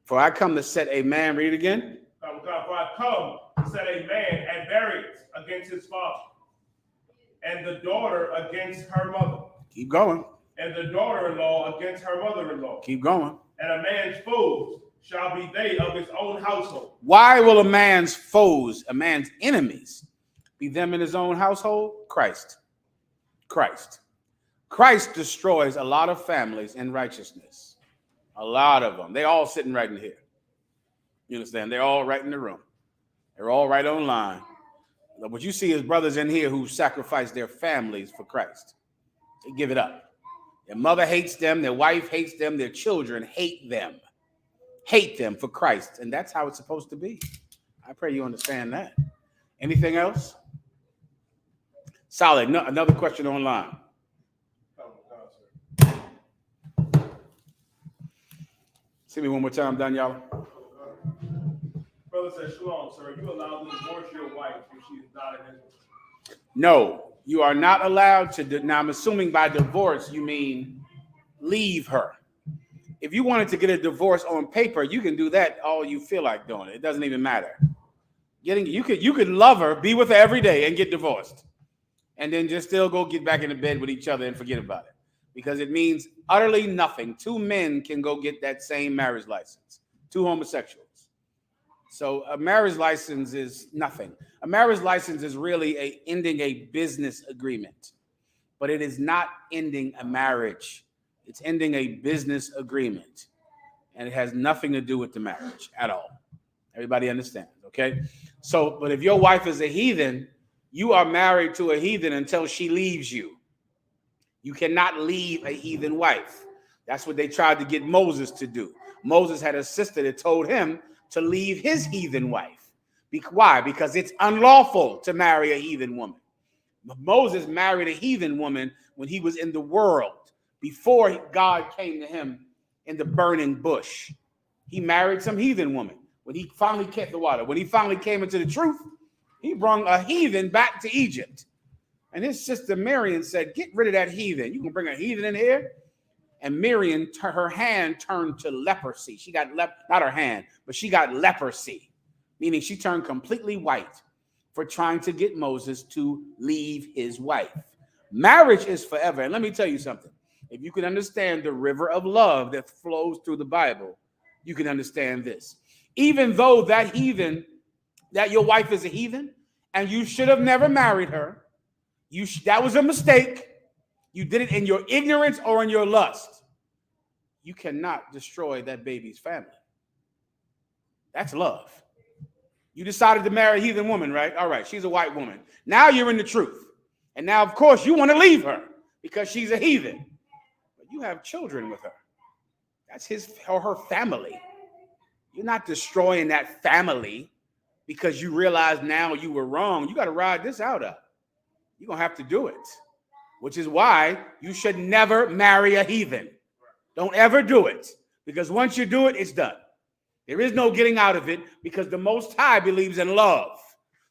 For I come to set a man, read it again. For I come to set a man at variance against his father, and the daughter against her mother. Keep going. And the daughter-in-law against her mother-in-law. Keep going. And a man's foes shall be they of his own household. Why will a man's foes, a man's enemies, be them in his own household? Christ. Christ. Christ destroys a lot of families in righteousness. A lot of them. They all sitting right in here. You understand? They're all right in the room. They're all right online. What you see is brothers in here who sacrifice their families for Christ. They give it up. Their mother hates them. Their wife hates them. Their children hate them. Hate them for Christ. And that's how it's supposed to be. I pray you understand that. Anything else? Solid. No, another question online. See me one more time, Daniela. Brother says, Shalom, sir. Are you allowed to divorce your wife if she is not an Israelite? No, you are not allowed to. Now, I'm assuming by divorce, you mean leave her. If you wanted to get a divorce on paper, you can do that all you feel like doing. It doesn't even matter. You could love her, be with her every day, and get divorced. And then just still go get back into bed with each other and forget about it. Because it means utterly nothing. Two men can go get that same marriage license. Two homosexuals. So a marriage license is nothing. A marriage license is really ending a business agreement. But it is not ending a marriage. It's ending a business agreement. And it has nothing to do with the marriage at all. Everybody understands, okay? So, but if your wife is a heathen, you are married to a heathen until she leaves you. You cannot leave a heathen wife. That's what they tried to get Moses to do. Moses had a sister that told him to leave his heathen wife. Why? Because it's unlawful to marry a heathen woman. Moses married a heathen woman when he was in the world, before God came to him in the burning bush. He married some heathen woman. when he finally kept the water, when he finally came into the truth, he brought a heathen back to Egypt. And his sister Miriam said, get rid of that heathen. You can bring a heathen in here? And Miriam, her hand turned to leprosy. She got not her hand, but she got leprosy, meaning she turned completely white for trying to get Moses to leave his wife. Marriage is forever. And let me tell you something. If you can understand the river of love that flows through the Bible, you can understand this. Even though that heathen, that your wife is a heathen, and you should have never married her, that was a mistake. You did it in your ignorance or in your lust. You cannot destroy that baby's family. That's love. You decided to marry a heathen woman, right? All right, she's a white woman. Now you're in the truth. And now, of course, you want to leave her because she's a heathen. But you have children with her. That's his or her family. You're not destroying that family because you realize now you were wrong. You got to ride this out up. You're going to have to do it, which is why you should never marry a heathen. Don't ever do it, because once you do it, it's done. There is no getting out of it because the Most High believes in love.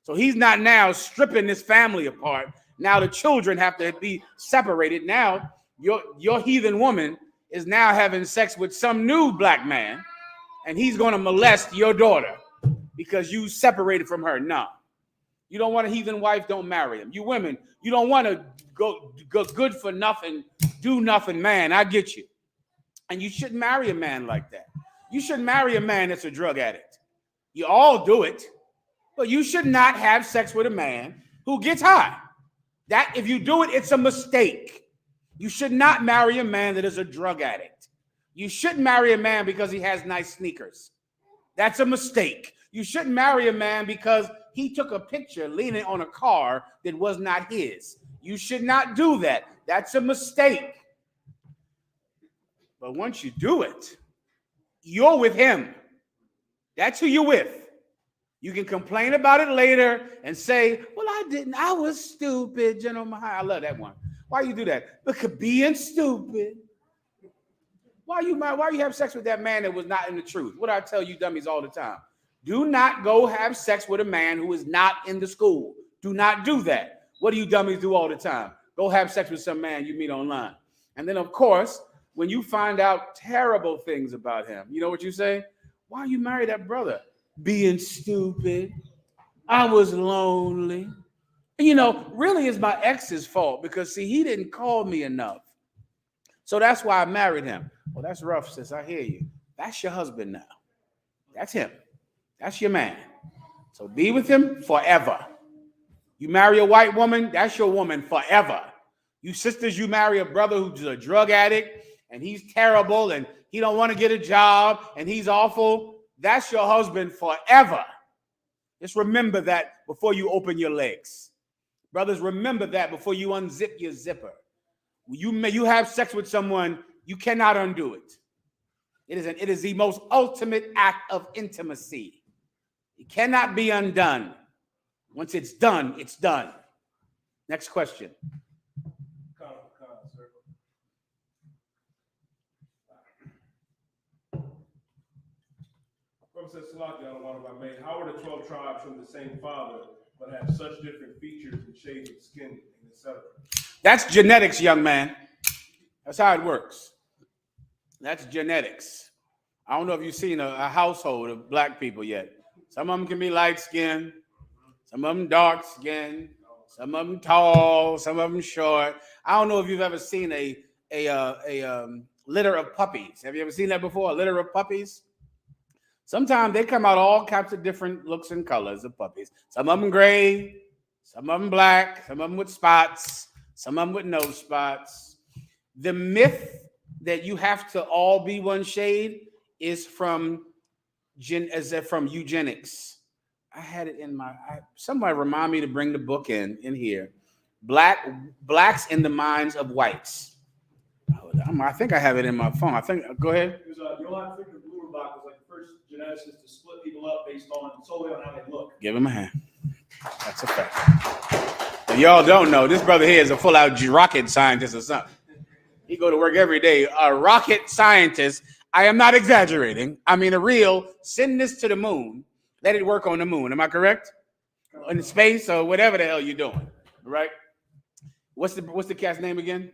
So he's not now stripping this family apart. Now the children have to be separated. Now your heathen woman is now having sex with some new black man, and he's going to molest your daughter because you separated from her. No. You don't want a heathen wife, don't marry him. You women, you don't want to go good for nothing, do nothing man. I get you. And you shouldn't marry a man like that. You should marry a man that's a drug addict. You all do it, but you should not have sex with a man who gets high. That if you do it, it's a mistake. You should not marry a man that is a drug addict. You shouldn't marry a man because he has nice sneakers. That's a mistake. You shouldn't marry a man because he took a picture leaning on a car that was not his. You should not do that. That's a mistake. But once you do it, you're with him. That's who you're with. You can complain about it later and say, well, I didn't. I was stupid, General Mahai. I love that one. Why you do that? Because being stupid. Why you have sex with that man that was not in the truth? What I tell you dummies all the time. Do not go have sex with a man who is not in the school. Do not do that. What do you dummies do all the time? Go have sex with some man you meet online. And then, of course, when you find out terrible things about him, you know what you say? Why you marry that brother? Being stupid. I was lonely. And, really it's my ex's fault because, see, he didn't call me enough. So that's why I married him. Well, that's rough, sis. I hear you. That's your husband now. That's him. That's your man. So be with him forever. You marry a white woman, that's your woman forever. You sisters, you marry a brother who's a drug addict and he's terrible and he don't want to get a job and he's awful. That's your husband forever. Just remember that before you open your legs. Brothers, remember that before you unzip your zipper. You have sex with someone, you cannot undo it. It is the most ultimate act of intimacy. It cannot be undone. Once it's done, it's done. Next question. Says Salaki, how are the 12 tribes from the same father but have such different features and shades of skin and etc.? That's genetics, young man. That's how it works. That's genetics. I don't know if you've seen a household of black people yet. Some of them can be light-skinned, some of them dark-skinned, some of them tall, some of them short. I don't know if you've ever seen a litter of puppies. Have you ever seen that before? A litter of puppies? Sometimes they come out all kinds of different looks and colors of puppies. Some of them gray, some of them black, some of them with spots, some of them with no spots. The myth that you have to all be one shade is from eugenics. I had it in somebody remind me to bring the book in here. Blacks in the minds of whites. I think I have it in my phone. Go ahead. Johann Friedrich Blumenbach was like the first geneticist to split people up based solely on how they look. Give him a hand. That's a fact. If y'all don't know, this brother here is a full-out rocket scientist or something. He go to work every day. A rocket scientist I am not exaggerating. I mean, a real send this to the moon, let it work on the moon. Am I correct? In space or whatever the hell you're doing, right? What's the cat's name again?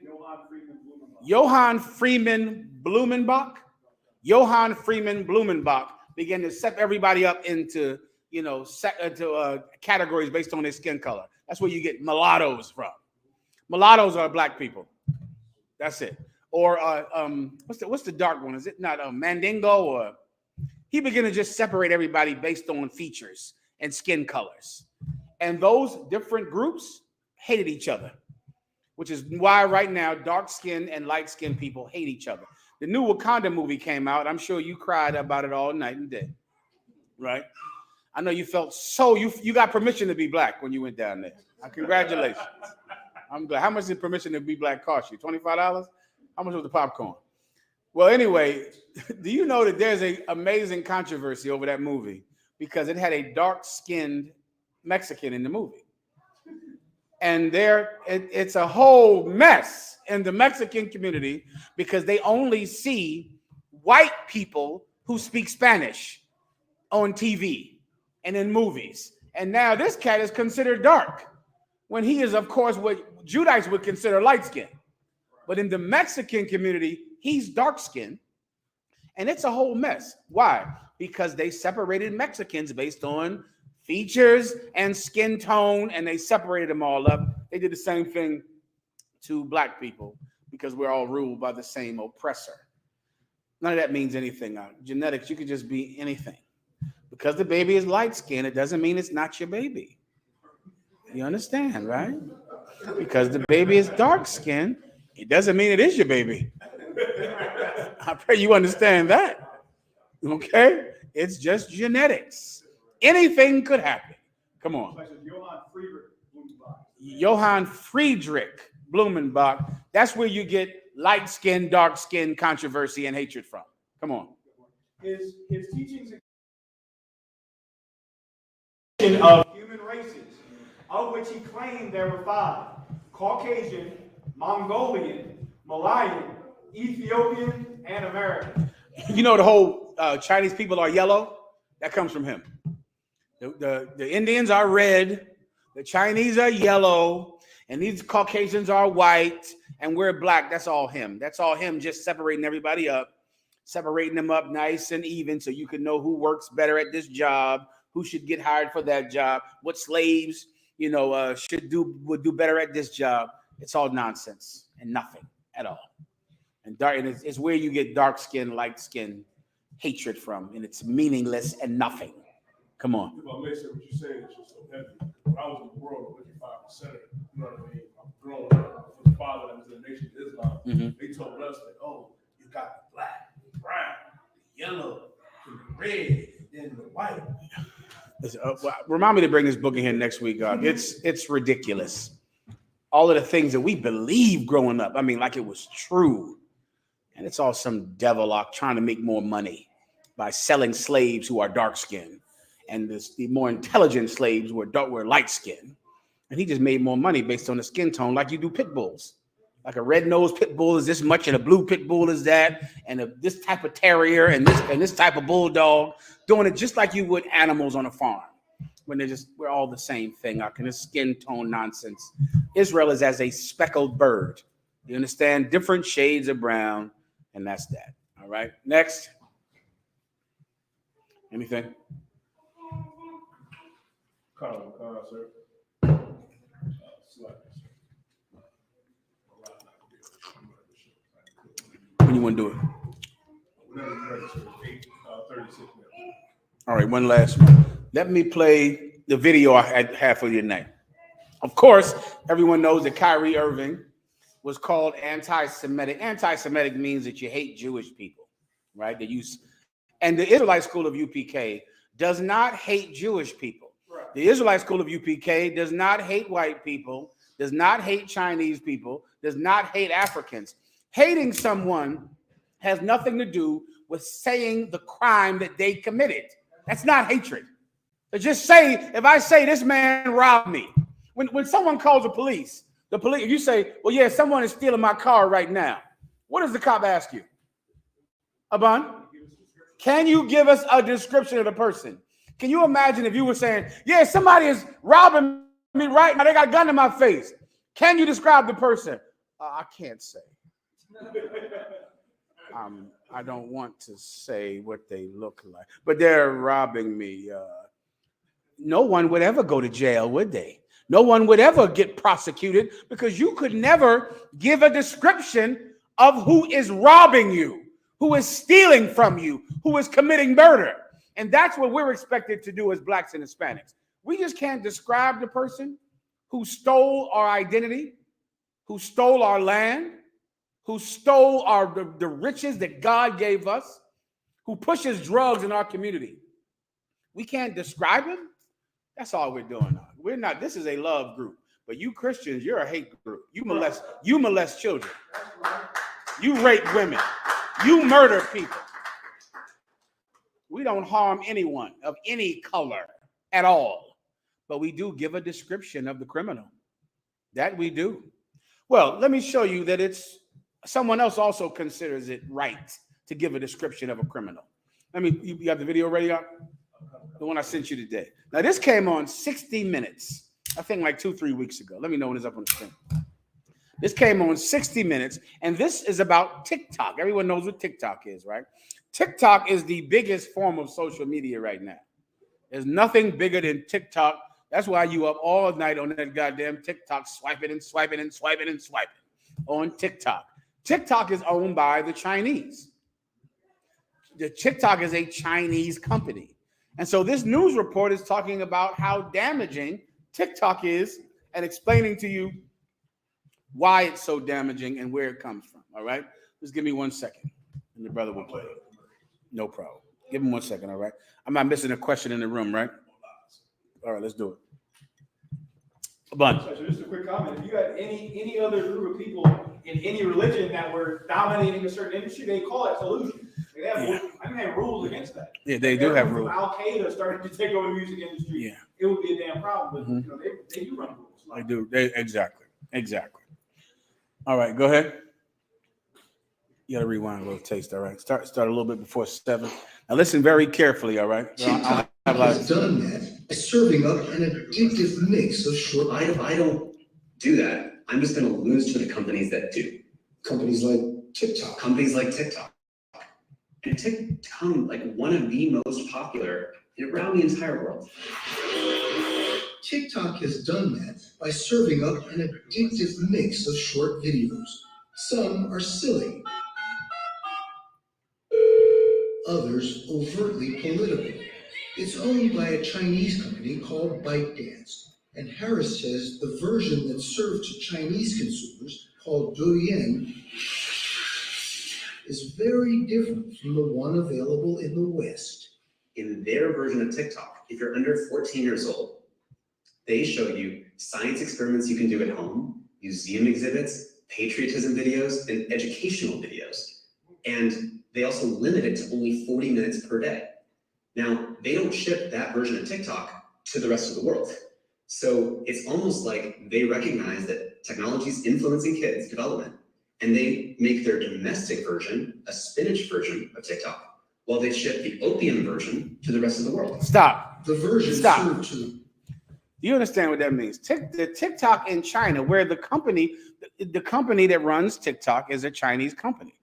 Johann Freeman Blumenbach. Johann Freeman Blumenbach began to set everybody up into, categories based on their skin color. That's where you get mulattoes from. Mulattoes are black people. That's it. Or what's the dark one? Is it not Mandingo? Or he began to just separate everybody based on features and skin colors. And those different groups hated each other, which is why right now dark-skinned and light-skinned people hate each other. The new Wakanda movie came out. I'm sure you cried about it all night and day, right? I know you felt you got permission to be black when you went down there. Congratulations. I'm glad. How much did permission to be black cost you? $25? How much was the popcorn? Well, anyway, do you know that there's an amazing controversy over that movie because it had a dark-skinned Mexican in the movie. And it's a whole mess in the Mexican community because they only see white people who speak Spanish on TV and in movies. And now this cat is considered dark when he is, of course, what Judites would consider light skin. But in the Mexican community, he's dark skinned. And it's a whole mess. Why? Because they separated Mexicans based on features and skin tone, and they separated them all up. They did the same thing to black people because we're all ruled by the same oppressor. None of that means anything. Genetics, you could just be anything. Because the baby is light skinned, it doesn't mean it's not your baby. You understand, right? Because the baby is dark skinned, it doesn't mean it is your baby. I pray you understand that. Okay? It's just genetics. Anything could happen. Come on. Johann Friedrich Blumenbach. That's where you get light skin, dark skin controversy and hatred from. Come on. His teachings of human races, of which he claimed there were 5: Caucasian, Mongolian, Malayan, Ethiopian, and American. You know the whole Chinese people are yellow? That comes from him. The Indians are red, the Chinese are yellow, and these Caucasians are white, and we're black. That's all him. That's all him just separating everybody up, separating them up nice and even so you can know who works better at this job, who should get hired for that job, what slaves, would do better at this job. It's all nonsense and nothing at all. And it's where you get dark skin, light skin hatred from, and it's meaningless and nothing. Come on. If I may say what you're saying, it's just so heavy. When I was in the world with 55%, you know what I mean? I'm growing up with a father that was in the Nation of Islam. Mm-hmm. They told us that, you got the black, the brown, the yellow, the red, and then the white. Remind me to bring this book in here next week, God. It's ridiculous. All of the things that we believed growing up, I mean, like it was true. And it's all some devil trying to make more money by selling slaves who are dark-skinned and the more intelligent slaves were light-skinned. And he just made more money based on the skin tone like you do pit bulls. Like a red-nosed pit bull is this much and a blue pit bull is that, and this type of terrier and this type of bulldog, doing it just like you would animals on a farm. When we're all the same thing. And this skin tone nonsense. Israel is as a speckled bird. You understand? Different shades of brown. And that's that. All right. Next. Anything? Sir. When you want to do it? Whenever you're ready, sir. 36 minutes. All right. One last one. Let me play the video I had for you tonight. Of course, everyone knows that Kyrie Irving was called anti-Semitic. Anti-Semitic means that you hate Jewish people, right? And the Israelite school of UPK does not hate Jewish people. Right. The Israelite school of UPK does not hate white people, does not hate Chinese people, does not hate Africans. Hating someone has nothing to do with saying the crime that they committed. That's not hatred. So just say, if I say this man robbed me, when someone calls the police, you say, well, yeah, someone is stealing my car right now. What does the cop ask you? Abon, can you give us a description of the person? Can you imagine if you were saying, yeah, somebody is robbing me right now, they got a gun in my face. Can you describe the person? I can't say. I don't want to say what they look like, but they're robbing me. No one would ever go to jail, would they? No one would ever get prosecuted because you could never give a description of who is robbing you, who is stealing from you, who is committing murder. And that's what we're expected to do as blacks and Hispanics. We just can't describe the person who stole our identity, who stole our land, who stole the riches that God gave us, who pushes drugs in our community. We can't describe him. That's all we're doing now. We're not, this is a love group. But you Christians, you're a hate group. You molest children. You rape women. You murder people. We don't harm anyone of any color at all. But we do give a description of the criminal. That we do. Well, let me show you that it's someone else also considers it right to give a description of a criminal. You have the video ready up? The one I sent you today. Now, this came on 60 Minutes, I think like 2-3 weeks ago. Let me know when it's up on the screen. This came on 60 Minutes, and this is about TikTok. Everyone knows what TikTok is, right? TikTok is the biggest form of social media right now. There's nothing bigger than TikTok. That's why you up all night on that goddamn TikTok, swiping and swiping and swiping and swiping on TikTok. TikTok is owned by the Chinese. The TikTok is a Chinese company. And so this news report is talking about how damaging TikTok is and explaining to you why it's so damaging and where it comes from. All right? Just give me 1 second and your brother will play. No problem. Give him 1 second. All right? I'm not missing a question in the room, right? All right, let's do it. A bunch. So just a quick comment. If you had any other group of people in any religion that were dominating a certain industry, they call it collusion. They have rules against that. Yeah, they do have rules. Al-Qaeda started to take over the music industry. Yeah. It would be a damn problem, but they do run rules. They do. Exactly. All right, go ahead. You gotta rewind a little taste, all right? Start a little bit before 7. Now listen very carefully, all right? TikTok has done that by serving up an addictive mix of short. I don't do that. I'm just going to lose to the companies that do. Companies like TikTok. Companies like TikTok. And TikTok, like one of the most popular around the entire world. TikTok has done that by serving up an addictive mix of short videos. Some are silly. Others overtly political. It's owned by a Chinese company called ByteDance, and Harris says the version that's served to Chinese consumers, called Douyin, is very different from the one available in the West. In their version of TikTok, if you're under 14 years old, they show you science experiments you can do at home, museum exhibits, patriotism videos, and educational videos. And they also limit it to only 40 minutes per day. Now, they don't ship that version of TikTok to the rest of the world. So it's almost like they recognize that technology is influencing kids' development, and they make their domestic version a spinach version of TikTok, while they ship the opium version to the rest of the world. Stop. The version served to. You understand what that means? The TikTok in China, where the company that runs TikTok is a Chinese company.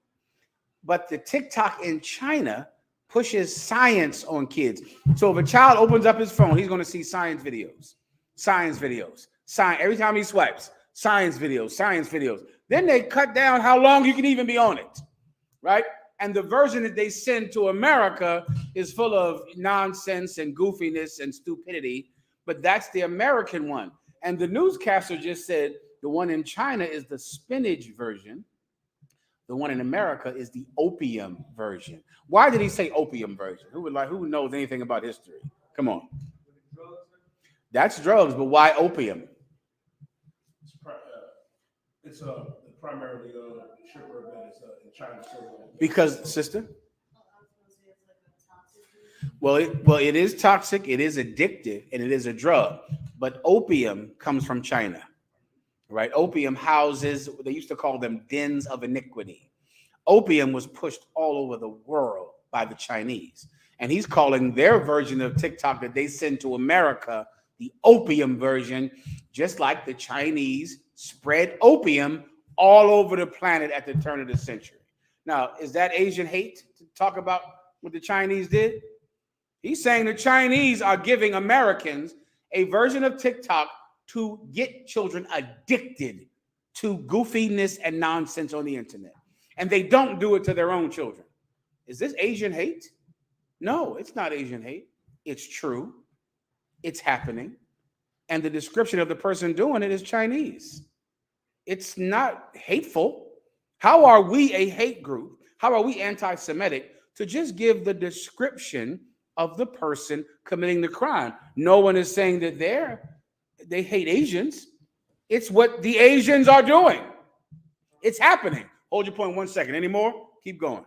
But the TikTok in China pushes science on kids. So if a child opens up his phone, he's going to see science videos. Every time he swipes, science videos. Then they cut down how long you can even be on it, right? And the version that they send to America is full of nonsense and goofiness and stupidity, but that's the American one. And the newscaster just said the one in China is the spinach version. The one in America is the opium version. Why did he say opium version? Who knows anything about history? Come on. That's drugs, but why opium? It's primarily sugar that is in China. Because, sister? Well, it is toxic, it is addictive, and it is a drug. But opium comes from China, right? Opium houses, they used to call them dens of iniquity. opium was pushed all over the world by the Chinese. And he's calling their version of TikTok that they send to America the opium version, just like the Chinese spread opium all over the planet at the turn of the century. Now, is that Asian hate to talk about what the Chinese did? He's saying the Chinese are giving Americans a version of TikTok to get children addicted to goofiness and nonsense on the internet. And they don't do it to their own children. Is this Asian hate? No, it's not Asian hate. It's true. It's happening. And the description of the person doing it is Chinese. It's not hateful. How are we a hate group? How are we anti-Semitic to just give the description of the person committing the crime? No one is saying that they hate Asians. It's what the Asians are doing. It's happening. Hold your point 1 second. Any more? Keep going.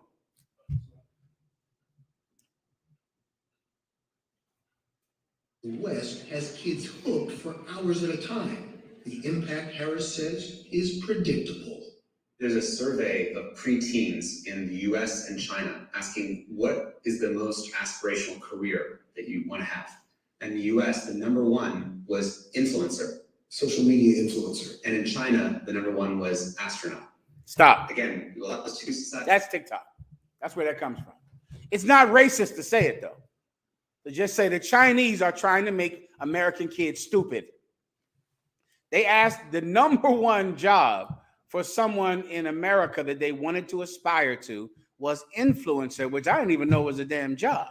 The West has kids hooked for hours at a time. The impact, Harris says, is predictable. There's a survey of preteens in the US and China asking what is the most aspirational career that you want to have. And in the US, the number one was influencer. Social media influencer. And in China, the number one was astronaut. Stop. Again, let's choose sides. That's TikTok. That's where that comes from. It's not racist to say it, though. To just say the Chinese are trying to make American kids stupid. They asked the number one job for someone in America that they wanted to aspire to was influencer, which I didn't even know was a damn job.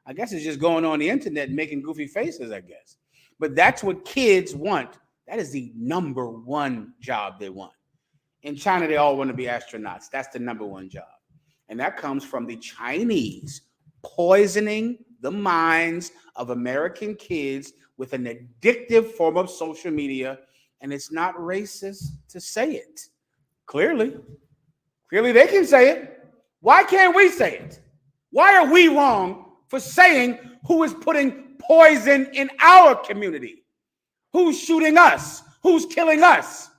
I guess it's just going on the internet and making goofy faces, I guess. But that's what kids want. That is the number one job they want. In China, they all want to be astronauts. That's the number one job. And that comes from the Chinese poisoning the minds of American kids with an addictive form of social media. And it's not racist to say it. Clearly they can say it. Why can't we say it? Why are we wrong for saying who is putting poison in our community? Who's shooting us? Who's killing us?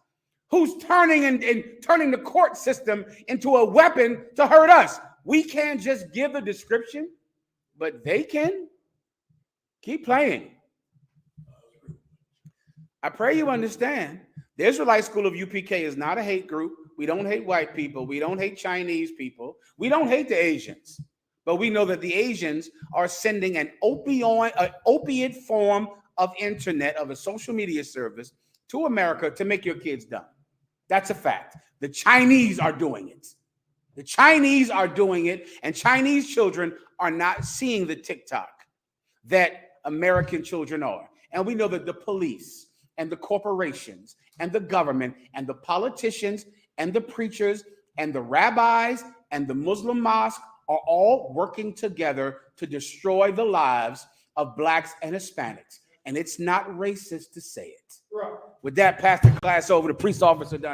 Who's turning and turning the court system into a weapon to hurt us? We can't just give a description, but they can. Keep playing. I pray you understand. The Israelite School of UPK is not a hate group. We don't hate white people. We don't hate Chinese people. We don't hate the Asians. But we know that the Asians are sending an opiate form of internet, of a social media service to America to make your kids dumb. That's a fact. The Chinese are doing it. The Chinese are doing it, and Chinese children are not seeing the TikTok that American children are. And we know that the police and the corporations and the government and the politicians and the preachers and the rabbis and the Muslim mosque are all working together to destroy the lives of blacks and Hispanics. And it's not racist to say it. Right. With that, pass the class over to Priest Officer Daniel.